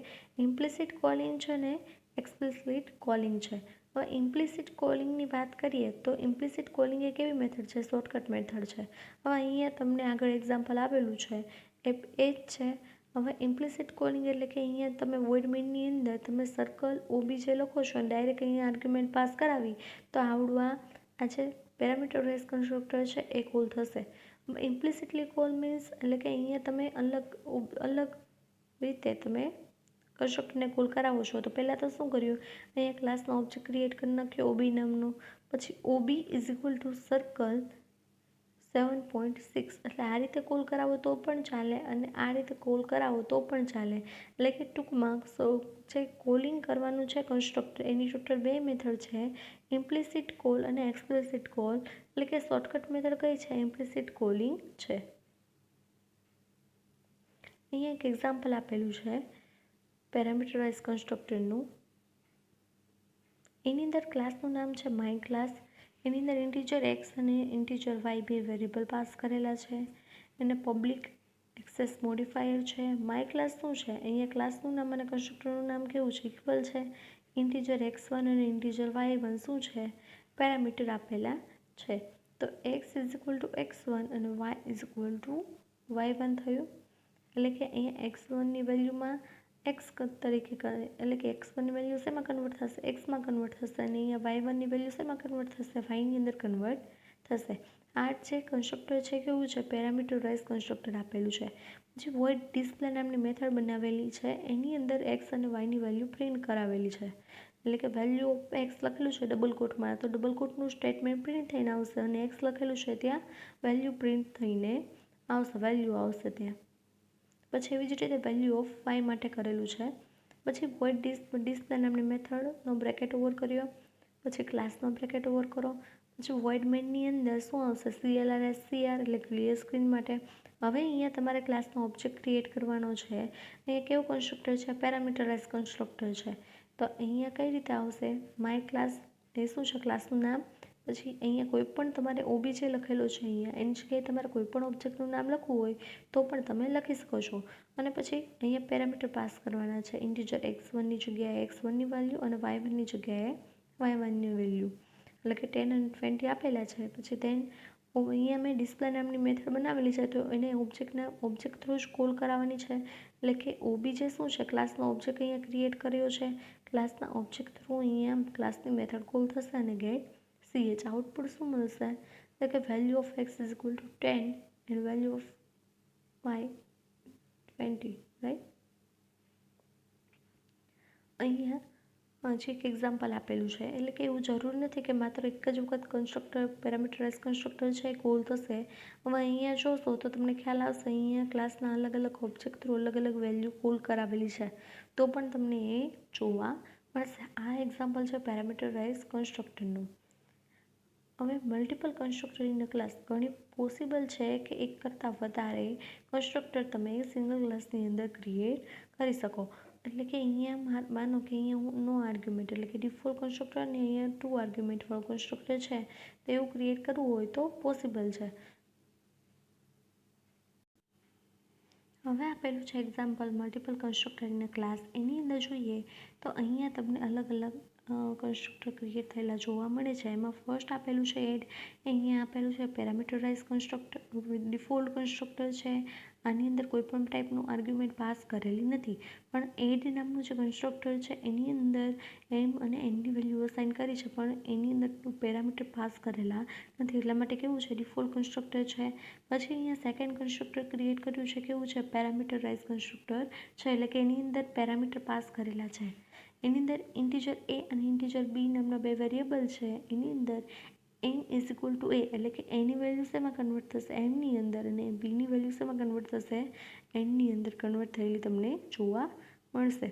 ઇમ્પ્લિસિટ કોલિંગ છે ને એક્સપ્લિસિટ કોલિંગ છે. હવે ઇમ્પ્લિસિટ કોલિંગની વાત કરીએ તો ઇમ્પ્લિસિટ કોલિંગ એ કેવી મેથડ છે, શોર્ટકટ મેથડ છે. હવે અહીંયા તમને આગળ એક્ઝામ્પલ આપેલું છે એ જ છે. હવે ઇમ્પ્લિસિટ કોલિંગ એટલે કે અહીંયા તમે વોઇડ મેઇનની અંદર તમે સર્કલ ઓબીજે લખો છો અને ડાયરેક્ટ અહીંયા આર્ગ્યુમેન્ટ પાસ કરાવી તો આવડું આ જે પેરામીટરાઇઝ કન્સ્ટ્રક્ટર છે એ કોલ થશે. ઇમ્પ્લિસિટલી કોલ મીન્સ એટલે કે અહીંયા તમે અલગ રીતે તમે કન્સ્ટ્રક્ટરને કોલ કરાવો છો. તો પહેલાં તો શું કર્યું, અહીંયા ક્લાસમાં ઓબ્જેક્ટ ક્રિએટ કરી નાખ્યો ઓબી નામનો. પછી OB is equal two circle 7.6, એટલે આ રીતે કોલ કરાવો તો પણ ચાલે અને આ રીતે કોલ કરાવો તો પણ ચાલે. એટલે કે ટૂંકમાં જે કોલિંગ કરવાનું છે કન્સ્ટ્રક્ટર એની ટોટલ બે મેથડ છે, ઇમ્પ્લિસિટ કોલ અને એક્સપ્લિસિટ કોલ. એટલે કે શોર્ટકટ મેથડ કઈ છે, ઇમ્પ્લિસિટ કોલિંગ છે. અહીંયા એક એક્ઝામ્પલ આપેલું છે પેરામીટરાઇઝ કન્સ્ટ્રક્ટરનું. એની અંદર ક્લાસનું નામ છે માય ક્લાસ. એની અંદર ઇન્ટીજર એક્સ અને ઇન્ટીજર વાય બે વેરિયેબલ પાસ કરેલા છે. એને પબ્લિક એક્સેસ મોડિફાયર છે. માય ક્લાસ શું છે, અહીંયા ક્લાસનું નામ અને કન્સ્ટ્રક્ટરનું નામ કેવું છે, ઇક્વલ છે. ઇન્ટીજર x1 અને ઇન્ટીજર y1 શું છે, પેરામીટર આપેલા છે. તો x is equal two x1 અને y is equal two y1 થયું. એટલે કે અહીંયા x1ની વેલ્યુમાં એક્સ તરીકે કરે, એટલે કે x1ની વેલ્યુ શેમાં કન્વર્ટ થશે, એક્સમાં કન્વર્ટ થશે અને અહીંયા y1ની વેલ્યુ શેમાં કન્વર્ટ થશે, વાયની અંદર કન્વર્ટ થશે. આ જે કન્સ્ટ્રક્ટર છે કેવું છે, પેરામીટરાઇઝ કન્સ્ટ્રક્ટર આપેલું છે. જે વોઇડ ડિસ્પ્લે નામની મેથડ બનાવેલી છે એની અંદર એક્સ અને વાયની વેલ્યુ પ્રિન્ટ કરાવેલી છે. એટલે કે વેલ્યુ ઓફ એક્સ લખેલું છે ડબલ કોટમાં, તો ડબલ કોટનું સ્ટેટમેન્ટ પ્રિન્ટ થઈને આવશે અને એક્સ લખેલું છે ત્યાં વેલ્યુ પ્રિન્ટ થઈને આવશે, વેલ્યુ આવશે ત્યાં. પછી એવી જ રીતે વેલ્યુ ઓફ વાય માટે કરેલું છે. પછી વોઇડ ડિસ્પ્લે નામની મેથડનો બ્રેકેટ ઓવર કર્યો, પછી ક્લાસનો બ્રેકેટ ઓવર કરો. પછી વોઇડ મેઇનની અંદર શું આવશે, CLR SCR એટલે ક્લિયર સ્ક્રીન માટે. હવે અહીંયા તમારે ક્લાસનો ઓબ્જેક્ટ ક્રિએટ કરવાનો છે. અહીંયા કેવું કન્સ્ટ્રક્ટર છે, પેરામીટરાઇઝ કન્સ્ટ્રક્ટર છે. તો અહીંયા કઈ રીતે આવશે, માય ક્લાસ એ શું છે, ક્લાસનું નામ. પછી અહીંયા કોઈ પણ તમારે ઓબીજે લખેલો છે, અહીંયા એની જગ્યાએ તમારે કોઈ પણ ઓબ્જેક્ટનું નામ લખવું હોય તો પણ તમે લખી શકો છો. અને પછી અહીંયા પેરામીટર પાસ કરવાના છે, ઇન્ટીજર x1ની જગ્યાએ x1ની વેલ્યુ અને y1ની જગ્યાએ y1ની વેલ્યુ. એટલે કે 10 અને 20 આપેલા છે. પછી then અહીંયા મેં ડિસ્પ્લે નામની મેથડ બનાવેલી છે તો એને ઓબ્જેક્ટ થ્રુ જ કોલ કરાવવાની છે. એટલે કે ઓબીજે શું છે, ક્લાસનો ઓબ્જેક્ટ અહીંયા ક્રિએટ કર્યો છે, ક્લાસના ઓબ્જેક્ટ થ્રુ અહીંયા ક્લાસની મેથડ કોલ થશે અને ગેટ CH આઉટપુટ શું મળશે, એટલે કે value of X is equal to 10 and value of Y 20, right. અહીંયા જે એક એક્ઝામ્પલ આપેલું છે, એટલે કે એવું જરૂર નથી કે માત્ર એક જ વખત કન્સ્ટ્રક્ટર પેરામીટરાઇઝ કન્સ્ટ્રક્ટર છે કોલ થશે. હવે અહીંયા જોશો તો તમને ખ્યાલ આવશે, અહીંયા ક્લાસના અલગ અલગ ઓબ્જેક્ટ થ્રુ અલગ અલગ વેલ્યુ કોલ કરાવેલી છે, તો પણ તમને એ જોવા મળશે. આ એક્ઝામ્પલ છે પેરામીટરાઇઝ કન્સ્ટ્રક્ટરનું. હવે multiple constructor in a class ઘણી પોસિબલ છે કે એક કરતાં વધારે કન્સ્ટ્રક્ટર તમે સિંગલ ક્લાસની અંદર ક્રિએટ કરી શકો. એટલે કે અહીંયા માનો કે અહીંયા નો આર્ગ્યુમેન્ટ એટલે કે ડિફોલ્ટ કન્સ્ટ્રક્ટર અને અહીંયા 2 આર્ગ્યુમેન્ટવાળું કન્સ્ટ્રક્ટર છે, તો એવું ક્રિએટ કરવું હોય તો પોસિબલ છે. હવે આપેલું છે example multiple constructor in a class. એની અંદર જોઈએ તો અહીંયા તમને અલગ અલગ કન્સ્ટ્રક્ટર ક્રિએટ થયેલા જોવા મળે છે. એમાં ફર્સ્ટ આપેલું છે એડ, અહીંયા આપેલું છે પેરામીટરાઇઝ કન્સ્ટ્રક્ટર ડિફોલ્ટ કન્સ્ટ્રક્ટર છે. આની અંદર કોઈ પણ ટાઈપનું આર્ગ્યુમેન્ટ પાસ કરેલી નથી, પણ એડ નામનું જે કન્સ્ટ્રક્ટર છે એની અંદર એમ અને એનની વેલ્યુ અસાઇન કરી છે, પણ એની અંદર પેરામીટર પાસ કરેલા નથી, એટલા માટે કેવું છે ડિફોલ્ટ કન્સ્ટ્રક્ટર છે. પછી અહીંયા સેકન્ડ કન્સ્ટ્રક્ટર ક્રિએટ કર્યું છે, કેવું છે પેરામીટરાઇઝ કન્સ્ટ્રક્ટર છે, એટલે કે એની અંદર પેરામીટર પાસ કરેલા છે. એની અંદર ઇન્ટીજર એ અને ઇન્ટીજર બી નામના બે વેરિયેબલ છે. એની અંદર એન ઇઝ ઇક્વલ ટુ એ એટલે કે એની વેલ્યુ શેમાં કન્વર્ટ થશે એમની અંદર, અને બીની વેલ્યુ શેમાં કન્વર્ટ થશે એનની અંદર કન્વર્ટ થયેલી તમને જોવા મળશે.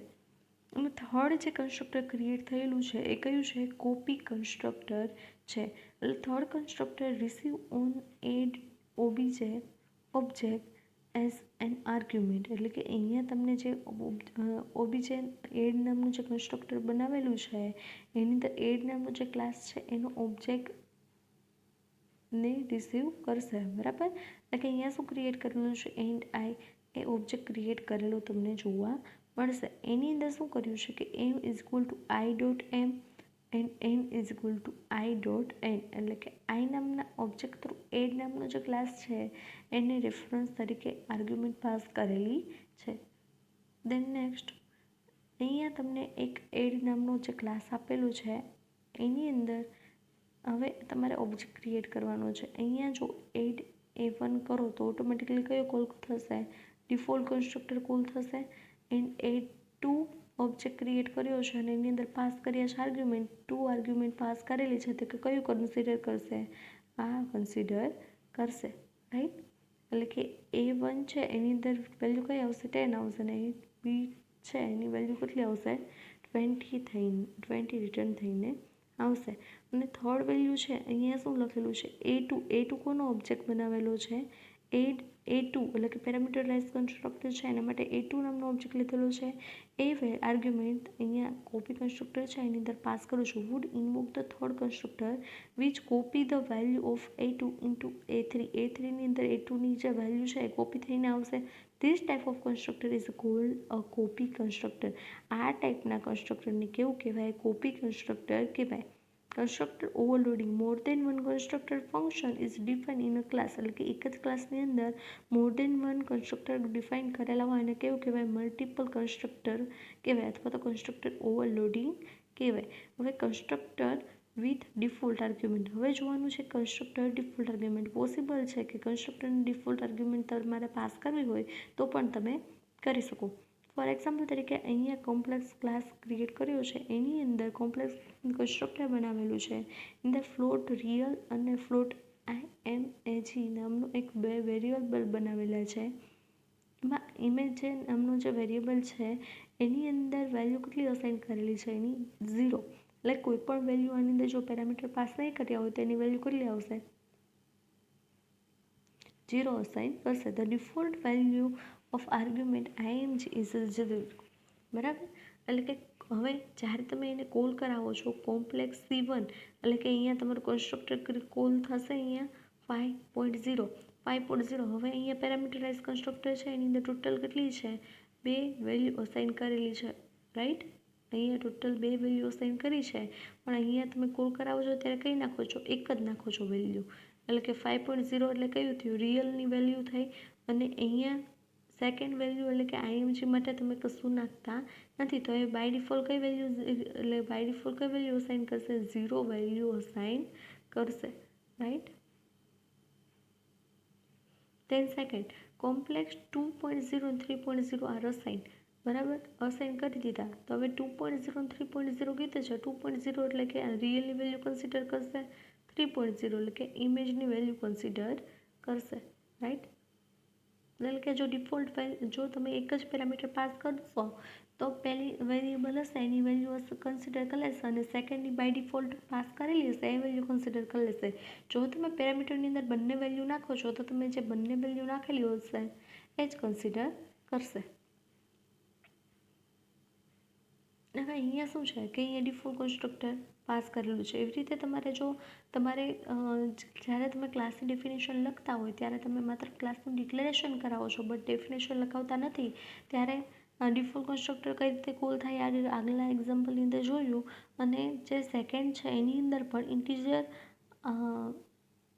અને થર્ડ જે કન્સ્ટ્રક્ટર ક્રિએટ થયેલું છે એ કયું છે કોપી કન્સ્ટ્રક્ટર છે. એટલે third constructor receive on add object as an argument, એટલે કે અહીંયા તમને જે ઓબીજે એડ નામનું જે કન્સ્ટ્રક્ટર બનાવેલું છે એની અંદર એડ નામનો જે ક્લાસ છે એનો ઓબ્જેક્ટ ને રિસીવ કરશે, બરાબર. એટલે કે અહીંયા શું ક્રિએટ કરેલું છે and I A object create કરેલો તમને જોવા મળશે. એની અંદર શું કર્યું છે કે M is equal to I dot M and N is equal to I dot N, એટલે કે આઈ નામના ઓબ્જેક્ટ થ્રુ એડ નામનો જે ક્લાસ છે એને રેફરન્સ તરીકે આર્ગ્યુમેન્ટ પાસ કરેલી છે. દેન નેક્સ્ટ અહીંયા તમને એક એડ નામનો જે ક્લાસ આપેલો છે એની અંદર હવે તમારે ઓબ્જેક્ટ ક્રિએટ કરવાનો છે. અહીંયા જો એડ A1 કરો તો ઓટોમેટિકલી કયો કોલ થશે ડિફોલ્ટ કન્સ્ટ્રક્ટર કોલ થશે. એન્ડ A2 ઓબ્જેક્ટ ક્રિએટ કર્યો છે અને એની અંદર પાસ કર્યા છે આર્ગ્યુમેન્ટ, 2 આર્ગ્યુમેન્ટ પાસ કરેલી છે, તો કે કયું કન્સિડર કરશે આ કન્સિડર કરશે, રાઈટ. એટલે કે A1 છે એની અંદર વેલ્યુ કઈ આવશે 10 આવશે, અને બી છે એની વેલ્યુ કેટલી આવશે 20 રિટર્ન થઈને આવશે. અને થર્ડ વેલ્યુ છે અહીંયા શું લખેલું છે A2 કોનો ઓબ્જેક્ટ બનાવેલો છે એડ A2 એટલે કે પેરામીટરાઇઝ કન્સ્ટ્રક્ટર છે, એના માટે A2 નામનો ઓબ્જેક્ટ લીધેલો છે. એ આર્ગ્યુમેન્ટ અહીંયા કોપી કન્સ્ટ્રક્ટર છે એની અંદર પાસ કરું છું would invoke the third constructor which copy the value of A2 into A3ની અંદર A2ની જે વેલ્યુ છે એ કોપી થઈને આવશે. This type of constructor is called a copy constructor. આ ટાઈપના કન્સ્ટ્રક્ટરને કેવું કહેવાય કોપી કન્સ્ટ્રક્ટર કહેવાય. Constructor overloading more than one constructor function is define in a class, એટલે કે એક જ ક્લાસની અંદર મોર દેન વન કન્સ્ટ્રક્ટર ડિફાઇન કરેલા હોય એને કેવું કહેવાય મલ્ટિપલ કન્સ્ટ્રક્ટર કહેવાય, અથવા તો કન્સ્ટ્રક્ટર ઓવરલોડિંગ કહેવાય. હવે કન્સ્ટ્રક્ટર વિથ ડિફોલ્ટ આર્ગ્યુમેન્ટ, હવે જોવાનું છે કન્સ્ટ્રક્ટર ડિફોલ્ટ આર્ગ્યુમેન્ટ પોસિબલ છે કે કન્સ્ટ્રક્ટરની ડિફોલ્ટ આર્ગ્યુમેન્ટ તમારે પાસ કરવી હોય તો પણ તમે કરી શકો. ફોર એક્ઝામ્પલ તરીકે અહીંયા કોમ્પ્લેક્સ ક્લાસ ક્રિએટ કર્યો છે એની અંદર કોમ્પ્લેક્સ કન્સ્ટ્રક્ટર બનાવેલું છે. અંદર ફ્લોટ રિયલ અને ફ્લોટ IMAG નામનું એક બે વેરિયેબલ બનાવેલા છે. એમાં ઇમેજ નામનું જે વેરિયેબલ છે એની અંદર વેલ્યુ કેટલી અસાઇન કરેલી છે એની 0, એટલે કોઈ પણ વેલ્યુ આની અંદર જો પેરામીટર પાસ નહીં કર્યા હોય તો એની વેલ્યુ કેટલી આવશે 0 અસાઇન કરશે. The default value of argument IMG is 0, બરાબર. એટલે કે હવે જ્યારે તમે એને કોલ કરાવો છો કોમ્પ્લેક્સ C1 એટલે કે અહીંયા તમારું કન્સ્ટ્રક્ટર કોલ થશે અહીંયા 5.0. હવે અહીંયા પેરામીટરાઇઝ કન્સ્ટ્રક્ટર છે એની અંદર ટોટલ કેટલી છે 2 વેલ્યુ અસાઇન કરેલી છે, રાઈટ. અહીંયા ટોટલ 2 વેલ્યુ અસાઇન કરી છે, પણ અહીંયા તમે કોલ કરાવો છો ત્યારે કઈ નાખો છો એક જ નાખો છો વેલ્યુ, એટલે કે 5.0 એટલે કયું થયું રિયલની વેલ્યુ થઈ. અને અહીંયા સેકન્ડ વેલ્યુ એટલે કે IMG માટે તમે કશું નાખતા નથી, તો એ બાય ડિફોલ્ટ કઈ વેલ્યુ એટલે બાય ડિફોલ્ટ કઈ વેલ્યુ અસાઇન કરશે 0 વેલ્યુ અસાઇન કરશે, રાઈટ. then second કોમ્પ્લેક્સ 2.0 અને 3.0 આર અસાઇન, બરાબર, અસાઇન કરી દીધા. તો હવે 2.0 અને 3.0 કીધું છે. 2.0 એટલે કે રિયલની વેલ્યુ કન્સિડર કરશે, 3.0 એટલે કે ઇમેજની વેલ્યુ કન્સિડર કરશે, રાઈટ. એટલે કે જો ડિફોલ્ટ જો તમે એક જ પેરામીટર પાસ કરશો તો પહેલી વેરિયેબલ હશે એની વેલ્યુ કન્સિડર કરી લેશે અને સેકન્ડની બાય ડિફોલ્ટ પાસ કરેલી હશે એ વેલ્યુ કન્સિડર કરી લેશે. જો તમે પેરામીટરની અંદર બંને વેલ્યુ નાખો છો તો તમે જે બંને વેલ્યુ નાખેલી હશે એ જ કન્સિડર કરશે. હવે અહીંયા શું છે કે અહીંયા ડિફોલ્ટ કન્સ્ટ્રક્ટર પાસ કરેલું છે. એવી રીતે તમારે જ્યારે તમે ક્લાસની ડેફિનેશન લખતા હોય ત્યારે તમે માત્ર ક્લાસનું ડિક્લેરેશન કરાવો છો બટ ડેફિનેશન લખાવતા નથી. ત્યારે ડિફોલ્ટ કન્સ્ટ્રક્ટર કઈ રીતે કોલ થાય આગલા એક્ઝામ્પલની અંદર જોયું. અને જે સેકન્ડ છે એની અંદર પણ ઇન્ટીજર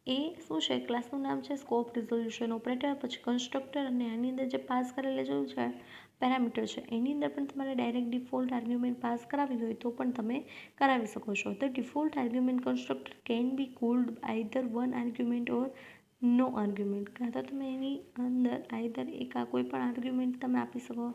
એ શું છે, ક્લાસનું નામ છે સ્કોપ રિઝોલ્યુશન ઓપરેટર, પછી કન્સ્ટ્રક્ટર અને આની અંદર જે પાસ કરેલું છે પેરામીટર છે એની અંદર પણ તમારે ડાયરેક્ટ ડિફોલ્ટ આર્ગ્યુમેન્ટ પાસ કરાવી હોય તો પણ તમે કરાવી શકો છો. The default argument constructor can be called either one argument or no argument. કાં તો તમે એની અંદર આઈધર કોઈ પણ આર્ગ્યુમેન્ટ તમે આપી શકો,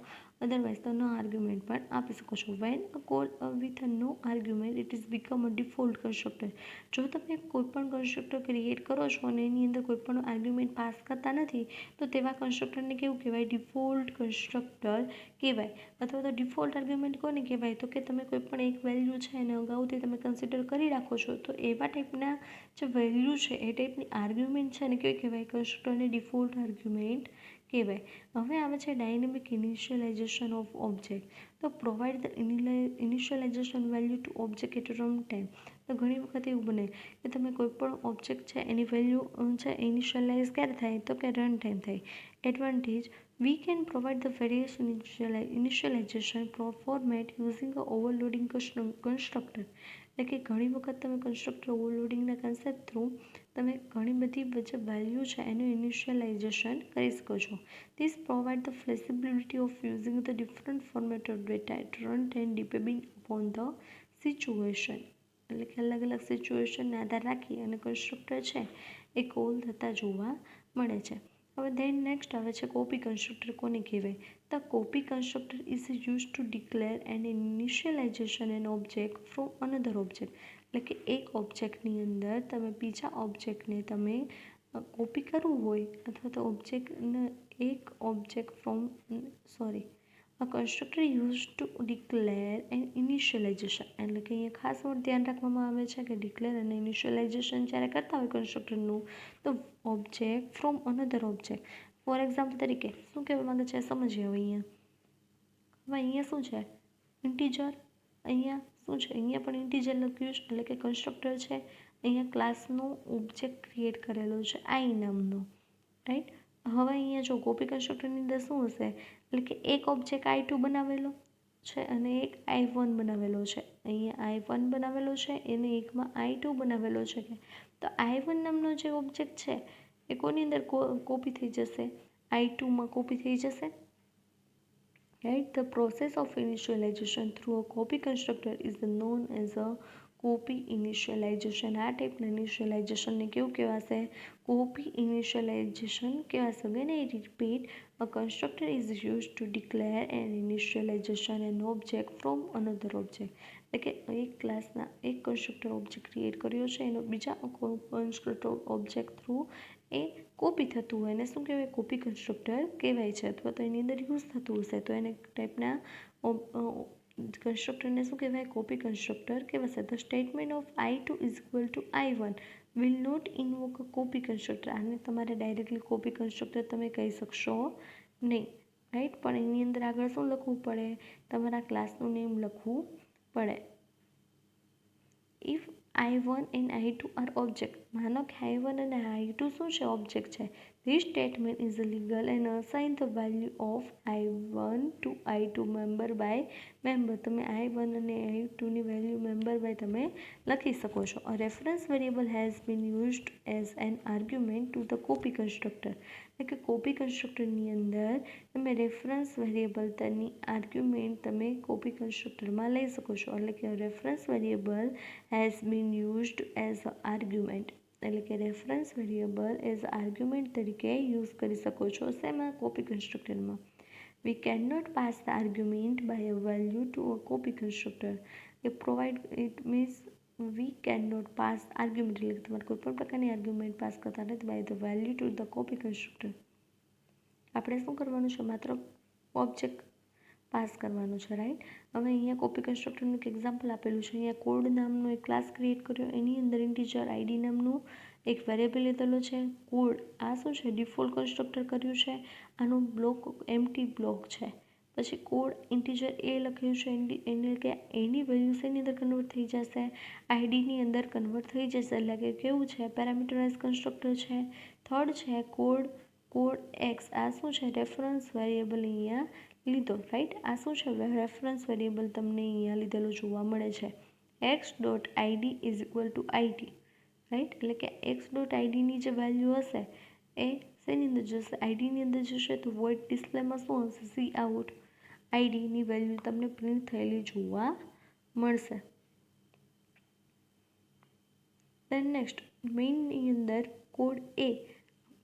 અદરવાઇઝ તો નો આર્ગ્યુમેન્ટ પણ આપી શકો છો. When a call with a no argument it is become a default constructor. જો તમે કોઈ પણ કન્સ્ટ્રક્ટર ક્રિએટ કરો છો અને એની અંદર કોઈ પણ આર્ગ્યુમેન્ટ પાસ કરતા નથી તો તેવા કન્સ્ટ્રક્ટરને કેવું કહેવાય, ડિફોલ્ટ કન્સ્ટ્રક્ટર કહેવાય. અથવા તો ડિફોલ્ટ આર્ગ્યુમેન્ટ કોને કહેવાય તો કે તમે કોઈ પણ એક વેલ્યુ છે એને અગાઉથી તમે કન્સિડર કરી રાખો છો તો એવા ટાઈપના જે વેલ્યુ છે એ ટાઈપની આર્ગ્યુમેન્ટ છે ને કેવી કહેવાય, કન્સ્ટ્રક્ટરને ડિફોલ્ટ આર્ગ્યુમેન્ટ કહેવાય. હવે આવે છે ડાયનેમિક ઇનિશિયલાઇઝેશન ઓફ ઓબ્જેક્ટ. તો provide the initialization value to object at run time. તો ઘણી વખત એવું બને કે તમે કોઈ પણ ઓબ્જેક્ટ છે એની વેલ્યુ છે ઇનિશિયલાઇઝ ક્યારે થાય તો કે રન ટાઈમ થાય. Advantage, we can provide the various initialization format using a overloading constructor. એટલે કે ઘણી વખત તમે કન્સ્ટ્રક્ટર ઓવરલોડિંગના કન્સેપ્ટ થ્રુ તમે ઘણી બધી જે વેલ્યુ છે એનું ઇનિશિયલાઇઝેશન કરી શકો છો. This provide the flexibility of using the different format of data at runtime depending upon the situation. એટલે કે અલગ અલગ સિચ્યુએશનને આધાર રાખી અને કન્સ્ટ્રક્ટર છે એ કોલ થતા જોવા મળે છે. હવે ધેન નેક્સ્ટ આવે છે કોપી કન્સ્ટ્રક્ટર કોને કહેવાય. The copy constructor is use to declare and initialization N object from another object. એટલે કે એક ઓબ્જેક્ટની અંદર તમે બીજા ઓબ્જેક્ટને તમે કોપી કરવું હોય અથવા તો એક object a constructor used to declare and initialization. એટલે કે અહીંયા ખાસ ધ્યાન રાખવામાં આવે છે કે ડિક્લેર અને ઇનિશિયલાઇઝેશન જ્યારે કરતા હોય કન્સ્ટ્રક્ટરનું તો object from another object. Four example તરીકે શું કહેવા માંગે છે સમજીએ હવે અહીંયા શું છે ઇન્ટીજર, અહીંયા શું છે અહીંયા પણ ઇન્ટીજર લખ્યું છે એટલે કે કન્સ્ટ્રક્ટર છે. અહીંયા ક્લાસનો ઓબ્જેક્ટ ક્રિએટ કરેલો છે આઈ નામનો, રાઈટ. હવે અહીંયા જો કોપી કન્સ્ટ્રક્ટરની અંદર શું હશે એટલે કે એક ઓબ્જેક્ટ i2 બનાવેલો છે અને એક i1 બનાવેલો છે. અહીંયા i1 બનાવેલો છે એને એકમાં i2 બનાવેલો છે. તો i1 નામનો જે ઓબ્જેક્ટ છે એ કોની અંદર કોપી થઈ જશે, i2માં કોપી થઈ જશે, right. The process of initialization through a copy constructor is known as a copy initialization. આ ટાઈપના ઇનિશિયલાઇઝેશનને કેવું કહેવાશે, કોપી ઇનિશિયલાઇઝેશન કહેવાશે. When I repeat, a constructor is used to declare an initialization an object from another object. એટલે કે એક ક્લાસના એક કન્સ્ટ્રક્ટર ઓબ્જેક્ટ ક્રિએટ કર્યો છે એનો બીજા કન્સ્ટ્રક્ટર ઓબ્જેક્ટ થ્રુ એ કોપી થતું હોય એને શું કહેવાય, કોપી કન્સ્ટ્રક્ટર કહેવાય છે. અથવા તો એની અંદર યુઝ થતું હશે તો એને ટાઈપના કન્સ્ટ્રક્ટરને શું કહેવાય, કોપી કન્સ્ટ્રક્ટર કહેવાશે. The statement of i2 is equal to i1 will not invoke a copy constructor. આને તમારે ડાયરેક્ટલી કોપી કન્સ્ટ્રક્ટર તમે કહી શકશો નહીં, રાઈટ. પણ એની અંદર આગળ શું લખવું પડે, તમારા ક્લાસનું નેમ લખવું પડે. If i1 and i2 R object, માનો કે i1 અને i2 શું છે ઓબ્જેક્ટ છે. This statement is legal and assign the value of i1 to i2 member by member. તમે i1 અને i2ની વેલ્યુ મેમ્બર બાય તમે લખી શકો છો. A reference variable has been used as an argument to the copy constructor. એટલે કે copy કન્સ્ટ્રક્ટરની અંદર તમે રેફરન્સ વેરિયેબલ તેની આર્ગ્યુમેન્ટ તમે કોપી કન્સ્ટ્રક્ટરમાં લઈ શકો છો. એટલે કે reference variable has been used as a argument. એટલે કે રેફરન્સ વેરિયેબલ એઝ આર્ગ્યુમેન્ટ તરીકે યુઝ કરી શકો છો. શેમાં? કોપી કન્સ્ટ્રક્ટરમાં. We can not pass the argument by a value to a copy constructor. A provide it means we can not pass argument એટલે કે તમારે કોઈપણ પ્રકારની આર્ગ્યુમેન્ટ પાસ કરતા નથી by the value to the copy constructor. આપણે શું કરવાનું છે? માત્ર ઓબ્જેક્ટ પાસ કરવાનું છે, રાઈટ. હવે અહીંયા કોપી કન્સ્ટ્રક્ટરનું એક એક્ઝામ્પલ આપેલું છે. અહીંયા કોડ નામનો એક ક્લાસ ક્રિએટ કર્યો, એની અંદર ઇન્ટીજર આઈડી નામનું એક વેરિયેબલ લીધેલો છે. કોડ આ શું છે? ડિફોલ્ટ કન્સ્ટ્રક્ટર કર્યું છે. આનું બ્લોક એમ્પ્ટી બ્લોક છે. પછી કોડ ઇન્ટીજર એ લખ્યું છે, એટલે કે એની વેલ્યુ શેની અંદર કન્વર્ટ થઈ જશે? આઈડીની અંદર કન્વર્ટ થઈ જશે. એટલે કે કેવું છે? પેરામીટરાઇઝ કન્સ્ટ્રક્ટર છે. થર્ડ છે કોડ એક્સ. આ શું છે? રેફરન્સ વેરિયેબલ અહીંયા લીધો, રાઈટ. આ શું છે? રેફરન્સ વેરિયેબલ તમને અહીંયા લીધેલો જોવા મળે છે. X dot ID is equal two ID, right. એટલે કે એક્સ ડોટ આઈડીની જે વેલ્યુ હશે એ શેની અંદર જશે? આઈડીની અંદર જશે. તો વોઇડ ડિસ્પ્લેમાં શું હશે? સી આઉટ આઈડીની વેલ્યુ તમને પ્રિન્ટ થયેલી જોવા મળશે. દેન નેક્સ્ટ મેઇનની અંદર કોડ એ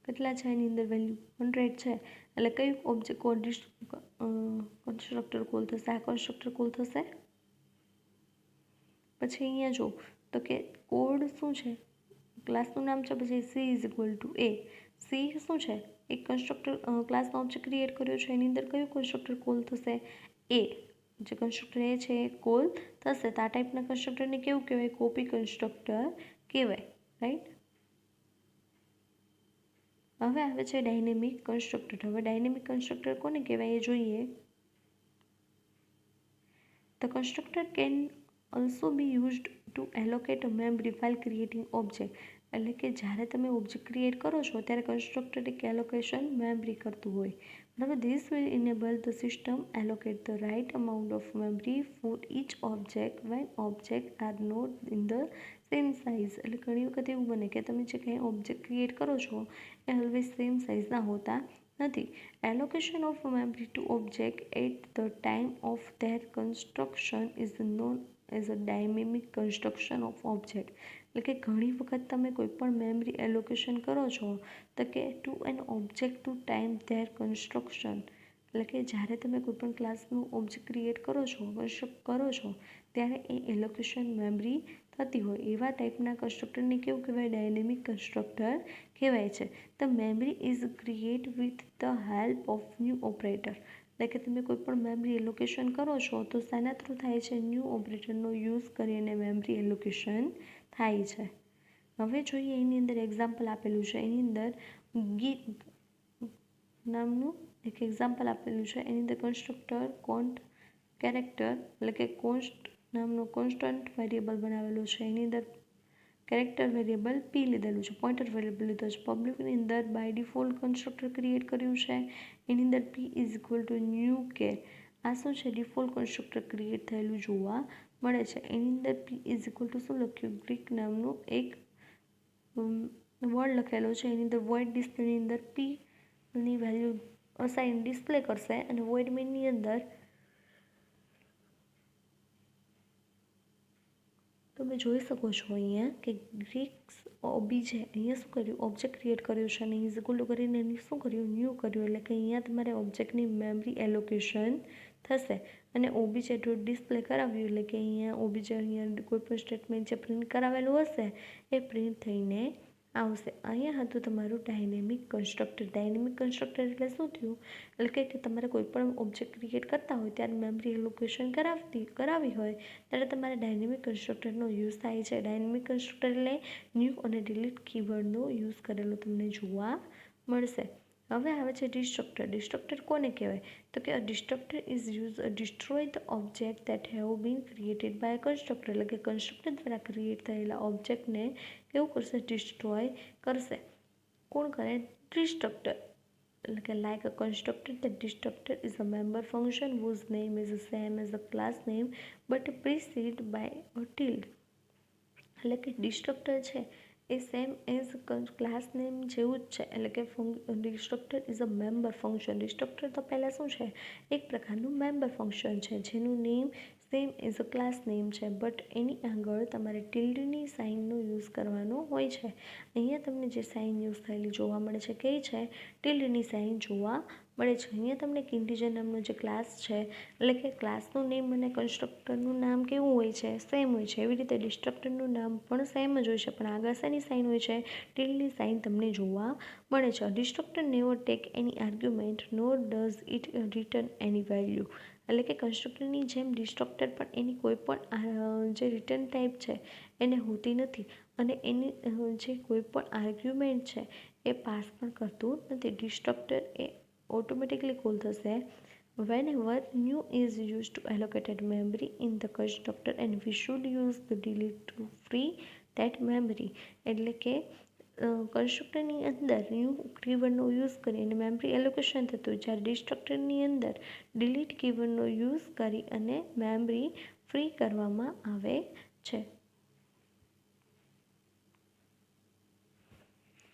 કેટલા છે? એની અંદર વેલ્યુ 100 છે. એટલે કયું ઓબ્જેક્ટ કન્સ્ટ્રક્ટર કોલ થશે? આ કન્સ્ટ્રક્ટર કોલ થશે. પછી અહીંયા જો તો કે કોડ શું છે? ક્લાસનું નામ છે. પછી she is equal two A. C શું છે? એક કન્સ્ટ્રક્ટર ક્લાસનો ઓબ્જેક્ટ ક્રિએટ કર્યો છે. એની અંદર કયું કન્સ્ટ્રક્ટર કોલ થશે? એ. જે કન્સ્ટ્રક્ટર એ છે એ કોલ થશે. તો આ ટાઈપના કન્સ્ટ્રક્ટરને કેવું કહેવાય? કોપી કન્સ્ટ્રક્ટર કહેવાય, રાઈટ. હવે આવે છે ડાયનેમિક કન્સ્ટ્રક્ટર. હવે ડાયનેમિક કન્સ્ટ્રક્ટર કોને કહેવાય એ જોઈએ. The constructor can also B used to allocate a memory file creating object. એટલે કે જ્યારે તમે ઓબ્જેક્ટ ક્રિએટ કરો છો ત્યારે કન્સ્ટ્રક્ટર એક એલોકેશન મેમરી કરતું હોય. બરાબર. This will enable the system allocate the right amount of memory for each object when object are not in the same size. એટલે ઘણી વખત એવું બને કે તમે જે કંઈ ઓબ્જેક્ટ ક્રિએટ કરો છો એ ઓલવેઝ સેમ સાઇઝના હોતા નથી. Allocation of memory to object at the time of their construction is known as a dynamic construction of object. એટલે કે ઘણી વખત તમે કોઈ પણ મેમરી એલોકેશન કરો છો તો કે to an object to time their construction. એટલે કે જ્યારે તમે કોઈપણ ક્લાસનું ઓબ્જેક્ટ ક્રિએટ કરો છો, કન્સ્ટ્રક્ટ કરો છો ત્યારે એ એલોકેશન મેમરી થતી હોય. એવા ટાઈપના કન્સ્ટ્રક્ટરને કેવું કહેવાય? ડાયનેમિક કન્સ્ટ્રક્ટર કહેવાય છે. The memory is create with the help of new operator. એટલે કે તમે કોઈ પણ મેમરી એલોકેશન કરો છો તો શાના થ્રુ થાય છે? ન્યૂ ઓપરેટરનો યુઝ કરીને મેમરી એલોકેશન થાય છે. હવે જોઈએ એની અંદર એક્ઝામ્પલ આપેલું છે. એની અંદર ગીત નામનું એક એક્ઝામ્પલ આપેલું છે. એની અંદર કન્સ્ટ્રક્ટર કોન્ટ કેરેક્ટર એટલે કે કોન્સ્ટ નામનો કોન્સ્ટન્ટ વેરિયેબલ બનાવેલો છે. એની અંદર કેરેક્ટર વેરિયેબલ પી લીધેલું છે. પોઇન્ટર વેરિયેબલ લીધો છે. પબ્લિકની અંદર બાય ડિફોલ્ટ કન્સ્ટ્રક્ટર ક્રિએટ કર્યું છે. એની અંદર પી ઇઝ ઇક્વલ ટુ ન્યૂ કે. આ શું છે? ડિફોલ્ટ કન્સ્ટ્રક્ટર ક્રિએટ થયેલું જોવા મળે છે. એની અંદર પી ઇઝ ઇક્વલ ટુ શું લખ્યું? ગ્રીક નામનું એક વર્ડ લખેલો છે. એની અંદર વોઇડ ડિસ્પ્લેની અંદર પીની વેલ્યુ અસાઇન ડિસ્પ્લે કરશે અને વોઇડ મેનની અંદર તમે જોઈ શકો છો અહીંયા કે ગ્રીક્સ ઓબીજે અહીંયા શું કર્યું? ઓબ્જેક્ટ ક્રિએટ કર્યું છે અને ઇઝ ઇક્વલ ટુ કરીને એની શું કર્યું? ન્યૂ કર્યું. એટલે કે અહીંયા તમારે ઓબ્જેક્ટની મેમરી એલોકેશન થશે અને ઓબીજે ડોટ ડિસ્પ્લે કરાવ્યું. એટલે કે અહીંયા ઓબીજે અહીંયા કોઈ પણ સ્ટેટમેન્ટ જે પ્રિન્ટ કરાવેલું હશે એ પ્રિન્ટ થઈને આવશે. અહીંયા હતું તમારું ડાયનેમિક કન્સ્ટ્રક્ટર. ડાયનેમિક કન્સ્ટ્રક્ટર એટલે શું થયું? એટલે કે તમારે કોઈ પણ ઓબ્જેક્ટ ક્રિએટ કરતા હોય ત્યારે મેમરી એલોકેશન કરાવી હોય ત્યારે તમારે ડાયનેમિક કન્સ્ટ્રક્ટરનો યુઝ થાય છે. ડાયનેમિક કન્સ્ટ્રક્ટર એટલે ન્યૂ અને ડિલીટ કીવર્ડનો યુઝ કરેલો તમને જોવા મળશે. હવે આવે છે ડિસ્ટ્રક્ટર. ડિસ્ટ્રક્ટર કોને કહેવાય? તો કે destructor is use destroy the object that have been created by constructor. એટલે કે કન્સ્ટ્રક્ટર દ્વારા ક્રિએટ થયેલા ઓબ્જેક્ટને કેવું કરશે? ડિસ્ટ્રોય કરશે. કોણ કરે? ડિસ્ટ્રક્ટર. એટલે કે like a constructor the destructor is a member function whose name is the same as the class name but preceded by a tilde. એટલે કે ડિસ્ટ્રક્ટર છે એ સેમ એઝ ક્લાસ નેમ જેવું જ છે. એટલે કે destructor is a member function. Destructor તો પહેલાં શું છે? એક પ્રકારનું મેમ્બર ફંક્શન છે જેનું name same as a class name છે, બટ એની આગળ તમારે ટિલ્ડની સાઇનનો યુઝ કરવાનો હોય છે. અહીંયા તમને જે સાઇન યુઝ થયેલી જોવા મળે છે કઈ છે? ટિલ્ડની સાઇન જોવા મળે છે. અહીંયા તમને એક ઇન્ટીજર નામનો જે ક્લાસ છે, એટલે કે ક્લાસનું નેમ અને કન્સ્ટ્રક્ટરનું નામ કેવું હોય છે? સેમ હોય છે. એવી રીતે ડિસ્ટ્રક્ટરનું નામ પણ સેમ જ હોય છે, પણ આગળ શેની સાઇન હોય છે? ટિલ્ડની સાઇન તમને જોવા મળે છે. Destructor never take any argument nor does it return any value. એટલે કે કન્સ્ટ્રક્ટરની જેમ ડિસ્ટ્રક્ટર પણ એની કોઈ પણ જે રિટર્ન ટાઈપ છે એને હોતી નથી, અને એની જે કોઈ પણ આર્ગ્યુમેન્ટ છે એ પાસ પણ કરતું નથી. ડિસ્ટ્રક્ટર એ ઓટોમેટિકલી કોલ થશે whenever new is used to allocated memory in the constructor, and we should use the delete to free that memory. એટલે કે કન્સ્ટ્રક્ટરની અંદર ન્યૂ કીવર્ડનો યુઝ કરી અને મેમરી એલોકેશન થતું, જ્યારે ડિસ્ટ્રક્ટરની અંદર ડિલીટ કીવર્ડનો યુઝ કરી અને મેમરી ફ્રી કરવામાં આવે છે.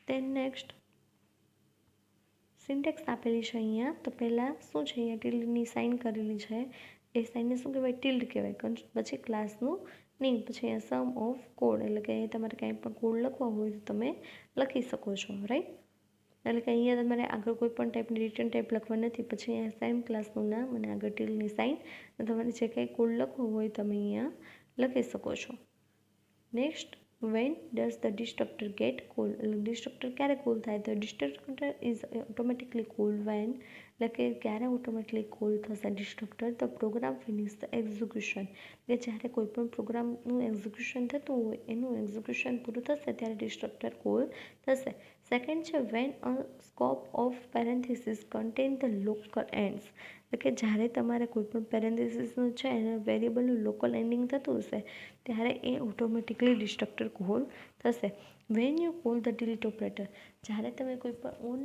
દેન નેક્સ્ટ સિન્ટેક્સ આપેલી છે અહીંયા. તો પહેલાં શું છે, અહીંયા ટિલ્ડની સાઇન કરેલી છે, એ સાઇનને શું કહેવાય? ટિલ્ડ કહેવાય. પછી ક્લાસનું નેમ, પછી અહીંયા સમ ઓફ કોડ, એટલે કે તમારે કાંઈ પણ કોડ લખવા હોય તો તમે લખી શકો છો, રાઈટ. એટલે કે અહીંયા તમારે આગળ કોઈ પણ ટાઈપની રિટર્ન ટાઈપ લખવા નથી. પછી અહીંયા સેમ ક્લાસનું નામ અને આગળ ટિલ્ડની સાઇન, તમારે જે કંઈ કોડ લખવો હોય તમે અહીંયા લખી શકો છો. Next, when does the destructor get call, એટલે ડિસ્ટ્રક્ટર ક્યારે કોલ થાય? તો destructor is automatically call when, એટલે કે ક્યારે ઓટોમેટિકલી કોલ થશે destructor? The program finish the execution, એટલે જ્યારે કોઈ પણ પ્રોગ્રામનું એક્ઝિક્યુશન થતું હોય એનું એક્ઝિક્યુશન પૂરું થશે ત્યારે ડિસ્ટ્રક્ટર કોલ થશે. સેકન્ડ છે when a scope of parenthesis contain the local ends, એટલે કે જ્યારે તમારે કોઈ પણ પેરેન્થિસિસનું છે અને વેરિયેબલનું લોકલ એન્ડિંગ થતું હશે ત્યારે એ ઓટોમેટિકલી ડિસ્ટ્રક્ટર કોલ થશે. When you call the delete operator, જ્યારે તમે કોઈ પણ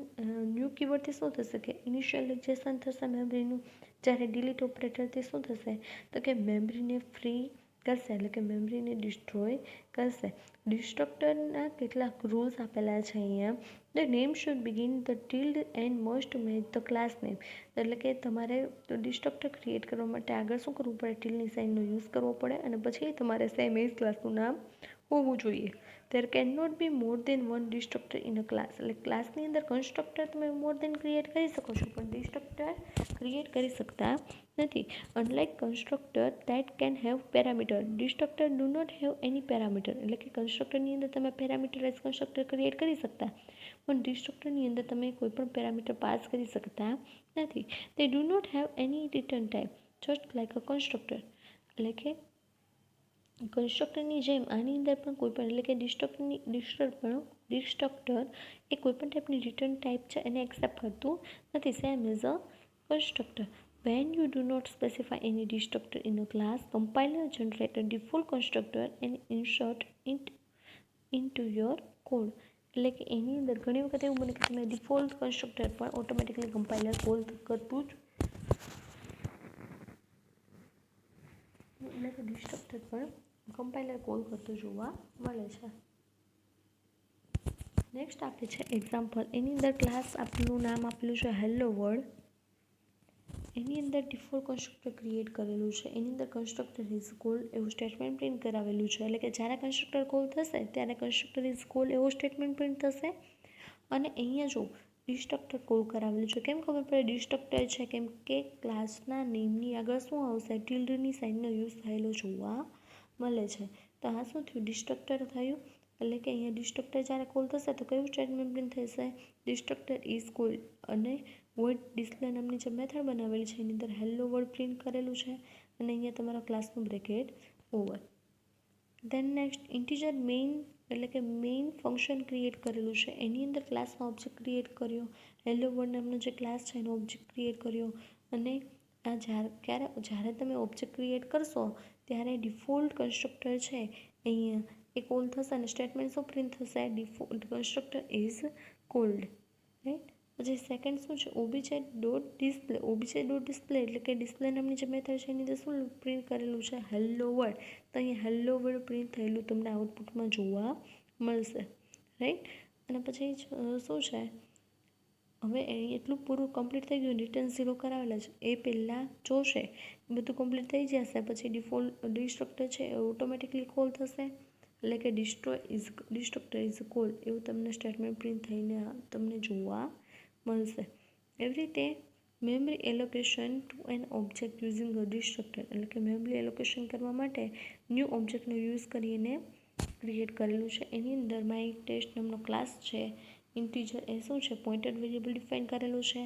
ન્યૂ કીવર્ડથી શું થશે કે ઇનિશિયલાઇઝેશન થશે મેમરીનું, જ્યારે ડિલીટ ઓપરેટરથી શું થશે તો કે મેમરીને ફ્રી કરશે, એટલે કે મેમરીને ડિસ્ટ્રોય કરશે. ડિસ્ટ્રક્ટરના કેટલાક રૂલ્સ આપેલા છે અહીંયા. The name should begin the tilde and must match the class name, એટલે કે તમારે ડિસ્ટ્રક્ટર ક્રિએટ કરવા માટે આગળ શું કરવું પડે? ટિલ્ડની સાઇનનો યુઝ કરવો પડે અને પછી તમારે સેમ એઝ ક્લાસનું નામ હોવું જોઈએ. There can not be more than one destructor in a class, એટલે ક્લાસની અંદર કન્સ્ટ્રક્ટર તમે મોર દેન ક્રિએટ કરી શકો છો, પણ ડિસ્ટ્રક્ટર ક્રિએટ કરી શકતા નથી. Unlike constructor that can have parameter, destructor do not have any parameter, એટલે કે કન્સ્ટ્રક્ટરની અંદર તમે પેરામીટરાઇઝ કન્સ્ટ્રક્ટર ક્રિએટ કરી શકતા, પણ ડિસ્ટ્રક્ટરની અંદર તમે કોઈ પણ પેરામીટર પાસ કરી શકતા નથી. They do not have any return type just like a constructor, એટલે કે કન્સ્ટ્રક્ટરની જેમ આની અંદર પણ કોઈ પણ, એટલે કે ડિસ્ટ્રક્ટર એ કોઈ પણ ટાઈપની રિટર્ન ટાઈપ છે એને એક્સેપ્ટ કરતું નથી, same as a constructor. When you do not specify any destructor in a class, compiler generate a default constructor and insert it into your code. એટલે કે એની અંદર ઘણી વખત એવું બને કે તમે ડિફોલ્ટ કન્સ્ટ્રક્ટર પણ ઓટોમેટિકલી કમ્પાઇલર કોલ કરતું જ, એટલે કે ડિસ્ટ્રક્ટર પણ કમ્પાઇલર કોલ કરતું જોવા મળે છે. નેક્સ્ટ આપે છે એક્ઝામ્પલ. એની અંદર ક્લાસ આપનું નામ આપેલું છે હેલો વર્લ્ડ. એની અંદર ડિફોલ્ટ કન્સ્ટ્રક્ટર ક્રિએટ કરેલું છે, એની અંદર કન્સ્ટ્રક્ટર ઇઝ કોલ એવું સ્ટેટમેન્ટ પ્રિન્ટ કરાવેલું છે, એટલે કે જ્યારે કન્સ્ટ્રક્ટર કોલ થશે ત્યારે કન્સ્ટ્રક્ટર ઇઝ કોલ એવું સ્ટેટમેન્ટ પ્રિન્ટ થશે. અને અહીંયા જો ડિસ્ટ્રક્ટર કોલ કરાવેલું છે, કેમ ખબર પડે ડિસ્ટ્રક્ટર છે? કેમ કે ક્લાસના નેમની આગળ શું આવશે? ટિલ્ડની સાઇનનો યુઝ થયેલો જોવા મળે છે. તો આ શું થયું? ડિસ્ટ્રક્ટર થયું, એટલે કે અહીંયા ડિસ્ટ્રક્ટર જ્યારે કોલ થશે તો કયું સ્ટેટમેન્ટ પ્રિન્ટ થશે? ડિસ્ટ્રક્ટર ઇઝ કોલ, અને વોઇડ ડિસ્પ્લે નામની જે મેથડ બનાવેલી છે એની અંદર હેલો વર્ડ પ્રિન્ટ કરેલું છે, અને અહીંયા તમારા ક્લાસનું બ્રેકેટ ઓવર. દેન નેક્સ્ટ ઇન્ટીજર મેઇન, એટલે કે મેઇન ફંક્શન ક્રિએટ કરેલું છે, એની અંદર ક્લાસનો ઓબ્જેક્ટ ક્રિએટ કર્યો, હેલો વર્ડ નામનો જે ક્લાસ છે એનો ઓબ્જેક્ટ ક્રિએટ કર્યો. અને આ જ્યારે તમે ઓબ્જેક્ટ ક્રિએટ કરશો ત્યારે ડિફોલ્ટ કન્સ્ટ્રક્ટર છે અહીંયા એ કોલ થશે અને સ્ટેટમેન્ટ શું પ્રિન્ટ થશે? Default constructor is cold, right. પછી સેકન્ડ શું છે? ઓબીજેક્ટ ડોટ ડિસ્પ્લે. ઓબીજેક્ટ ડોટ ડિસ્પ્લે એટલે કે ડિસ્પ્લે નામની જે મેથડ છે એની અંદર શું પ્રિન્ટ કરેલું છે? Hello word. તો અહીંયા હેલો વર્ડ પ્રિન્ટ થયેલું તમને આઉટપુટમાં જોવા મળશે, રાઈટ. અને પછી શું છે? હવે એ એટલું પૂરું કમ્પ્લીટ થઈ ગયું, રિટર્ન 0 કરાવેલા છે એ પહેલાં જોશે, બધું કમ્પ્લીટ થઈ જશે પછી ડિસ્ટ્રક્ટર છે એ ઓટોમેટિકલી કોલ થશે, એટલે કે ડિસ્ટ્રક્ટર ઇઝ કોલ એવું તમને સ્ટેટમેન્ટ પ્રિન્ટ થઈને તમને જોવા મળશે. એવી રીતે memory allocation to an object using a destructor, એટલે કે મેમરી એલોકેશન કરવા માટે ન્યૂ ઓબ્જેક્ટનો યુઝ કરીને ક્રિએટ કરેલું છે. એની અંદર માય ટેસ્ટ નામનો ક્લાસ છે, ઇન્ટીજર એ શું છે પોઇન્ટર વેરિયેબલ ડિફાઇન કરેલું છે.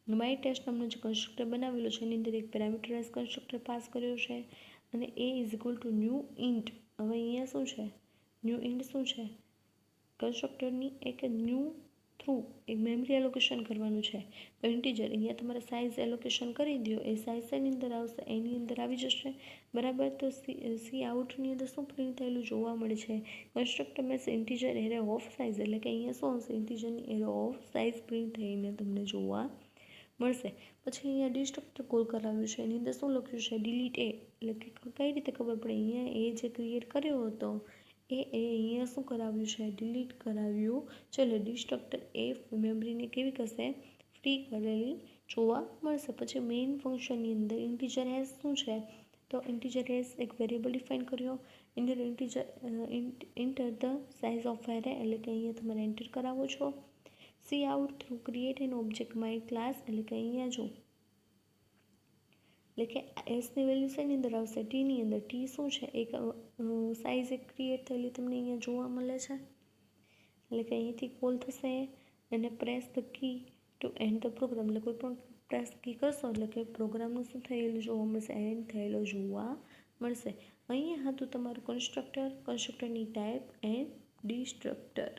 માય ટેસ્ટ નામનું જે કન્સ્ટ્રક્ટર બનાવેલું છે એની અંદર એક પેરામીટરાઇઝ કન્સ્ટ્રક્ટર પાસ કર્યો છે અને A is equal to new int. હવે અહીંયા શું છે, ન્યૂ ઇન્ટ શું છે, કન્સ્ટ્રક્ટરની એક ન્યૂ થ્રુ એક મેમરી એલોકેશન કરવાનું છે. તો ઇન્ટીજર અહીંયા તમારે સાઇઝ એલોકેશન કરી દો, એ સાઇઝ એની અંદર આવશે, એની અંદર આવી જશે બરાબર. તો સી આઉટની અંદર શું પ્રિન્ટ થયેલું જોવા મળે છે, constructor mess integer array of size, એટલે કે અહીંયા શું આવશે, ઇન્ટીજરની એરે ઓફ સાઇઝ પ્રિન્ટ થઈને તમને જોવા મળશે. પછી અહીંયા ડિસ્ટ્રક્ટર કોલ કરાવ્યું છે, એની અંદર શું લખ્યું છે, ડિલીટ એ, એટલે કે કઈ રીતે ખબર પડે, અહીંયા એ જે ક્રિએટ કર્યો હતો એ અહીંયા શું કરાવ્યું છે, ડિલીટ કરાવ્યું છે. એટલે ડિસ્ટ્રક્ટર એ મેમરીને કેવી કરશે, ફ્રી કરેલી જોવા મળશે. પછી મેઇન ફંક્શનની અંદર ઇન્ટીજર હેસ શું છે, તો ઇન્ટીજર હેસ એક વેરિયેબલ ડિફાઇન કર્યો, inter the size of array, એટલે કે અહીંયા તમારે એન્ટર કરાવો છો. C out through create N object my class, એટલે કે અહીંયા જો, એટલે કે એસની વેલ્યુ શેની અંદર આવશે, ટીની અંદર. ટી શું છે, એક સાઇઝ એક ક્રિએટ થયેલી તમને અહીંયા જોવા મળે છે, એટલે કે અહીંથી કોલ થશે અને press the key to end the program, એટલે કોઈ પણ પ્રેસ કી કરશો એટલે કે પ્રોગ્રામનું શું થયેલું જોવા મળશે, એન્ડ થયેલો જોવા મળશે. અહીંયા હતું તમારું કન્સ્ટ્રક્ટરની ટાઈપ એન્ડ ડિસ્ટ્રક્ટર.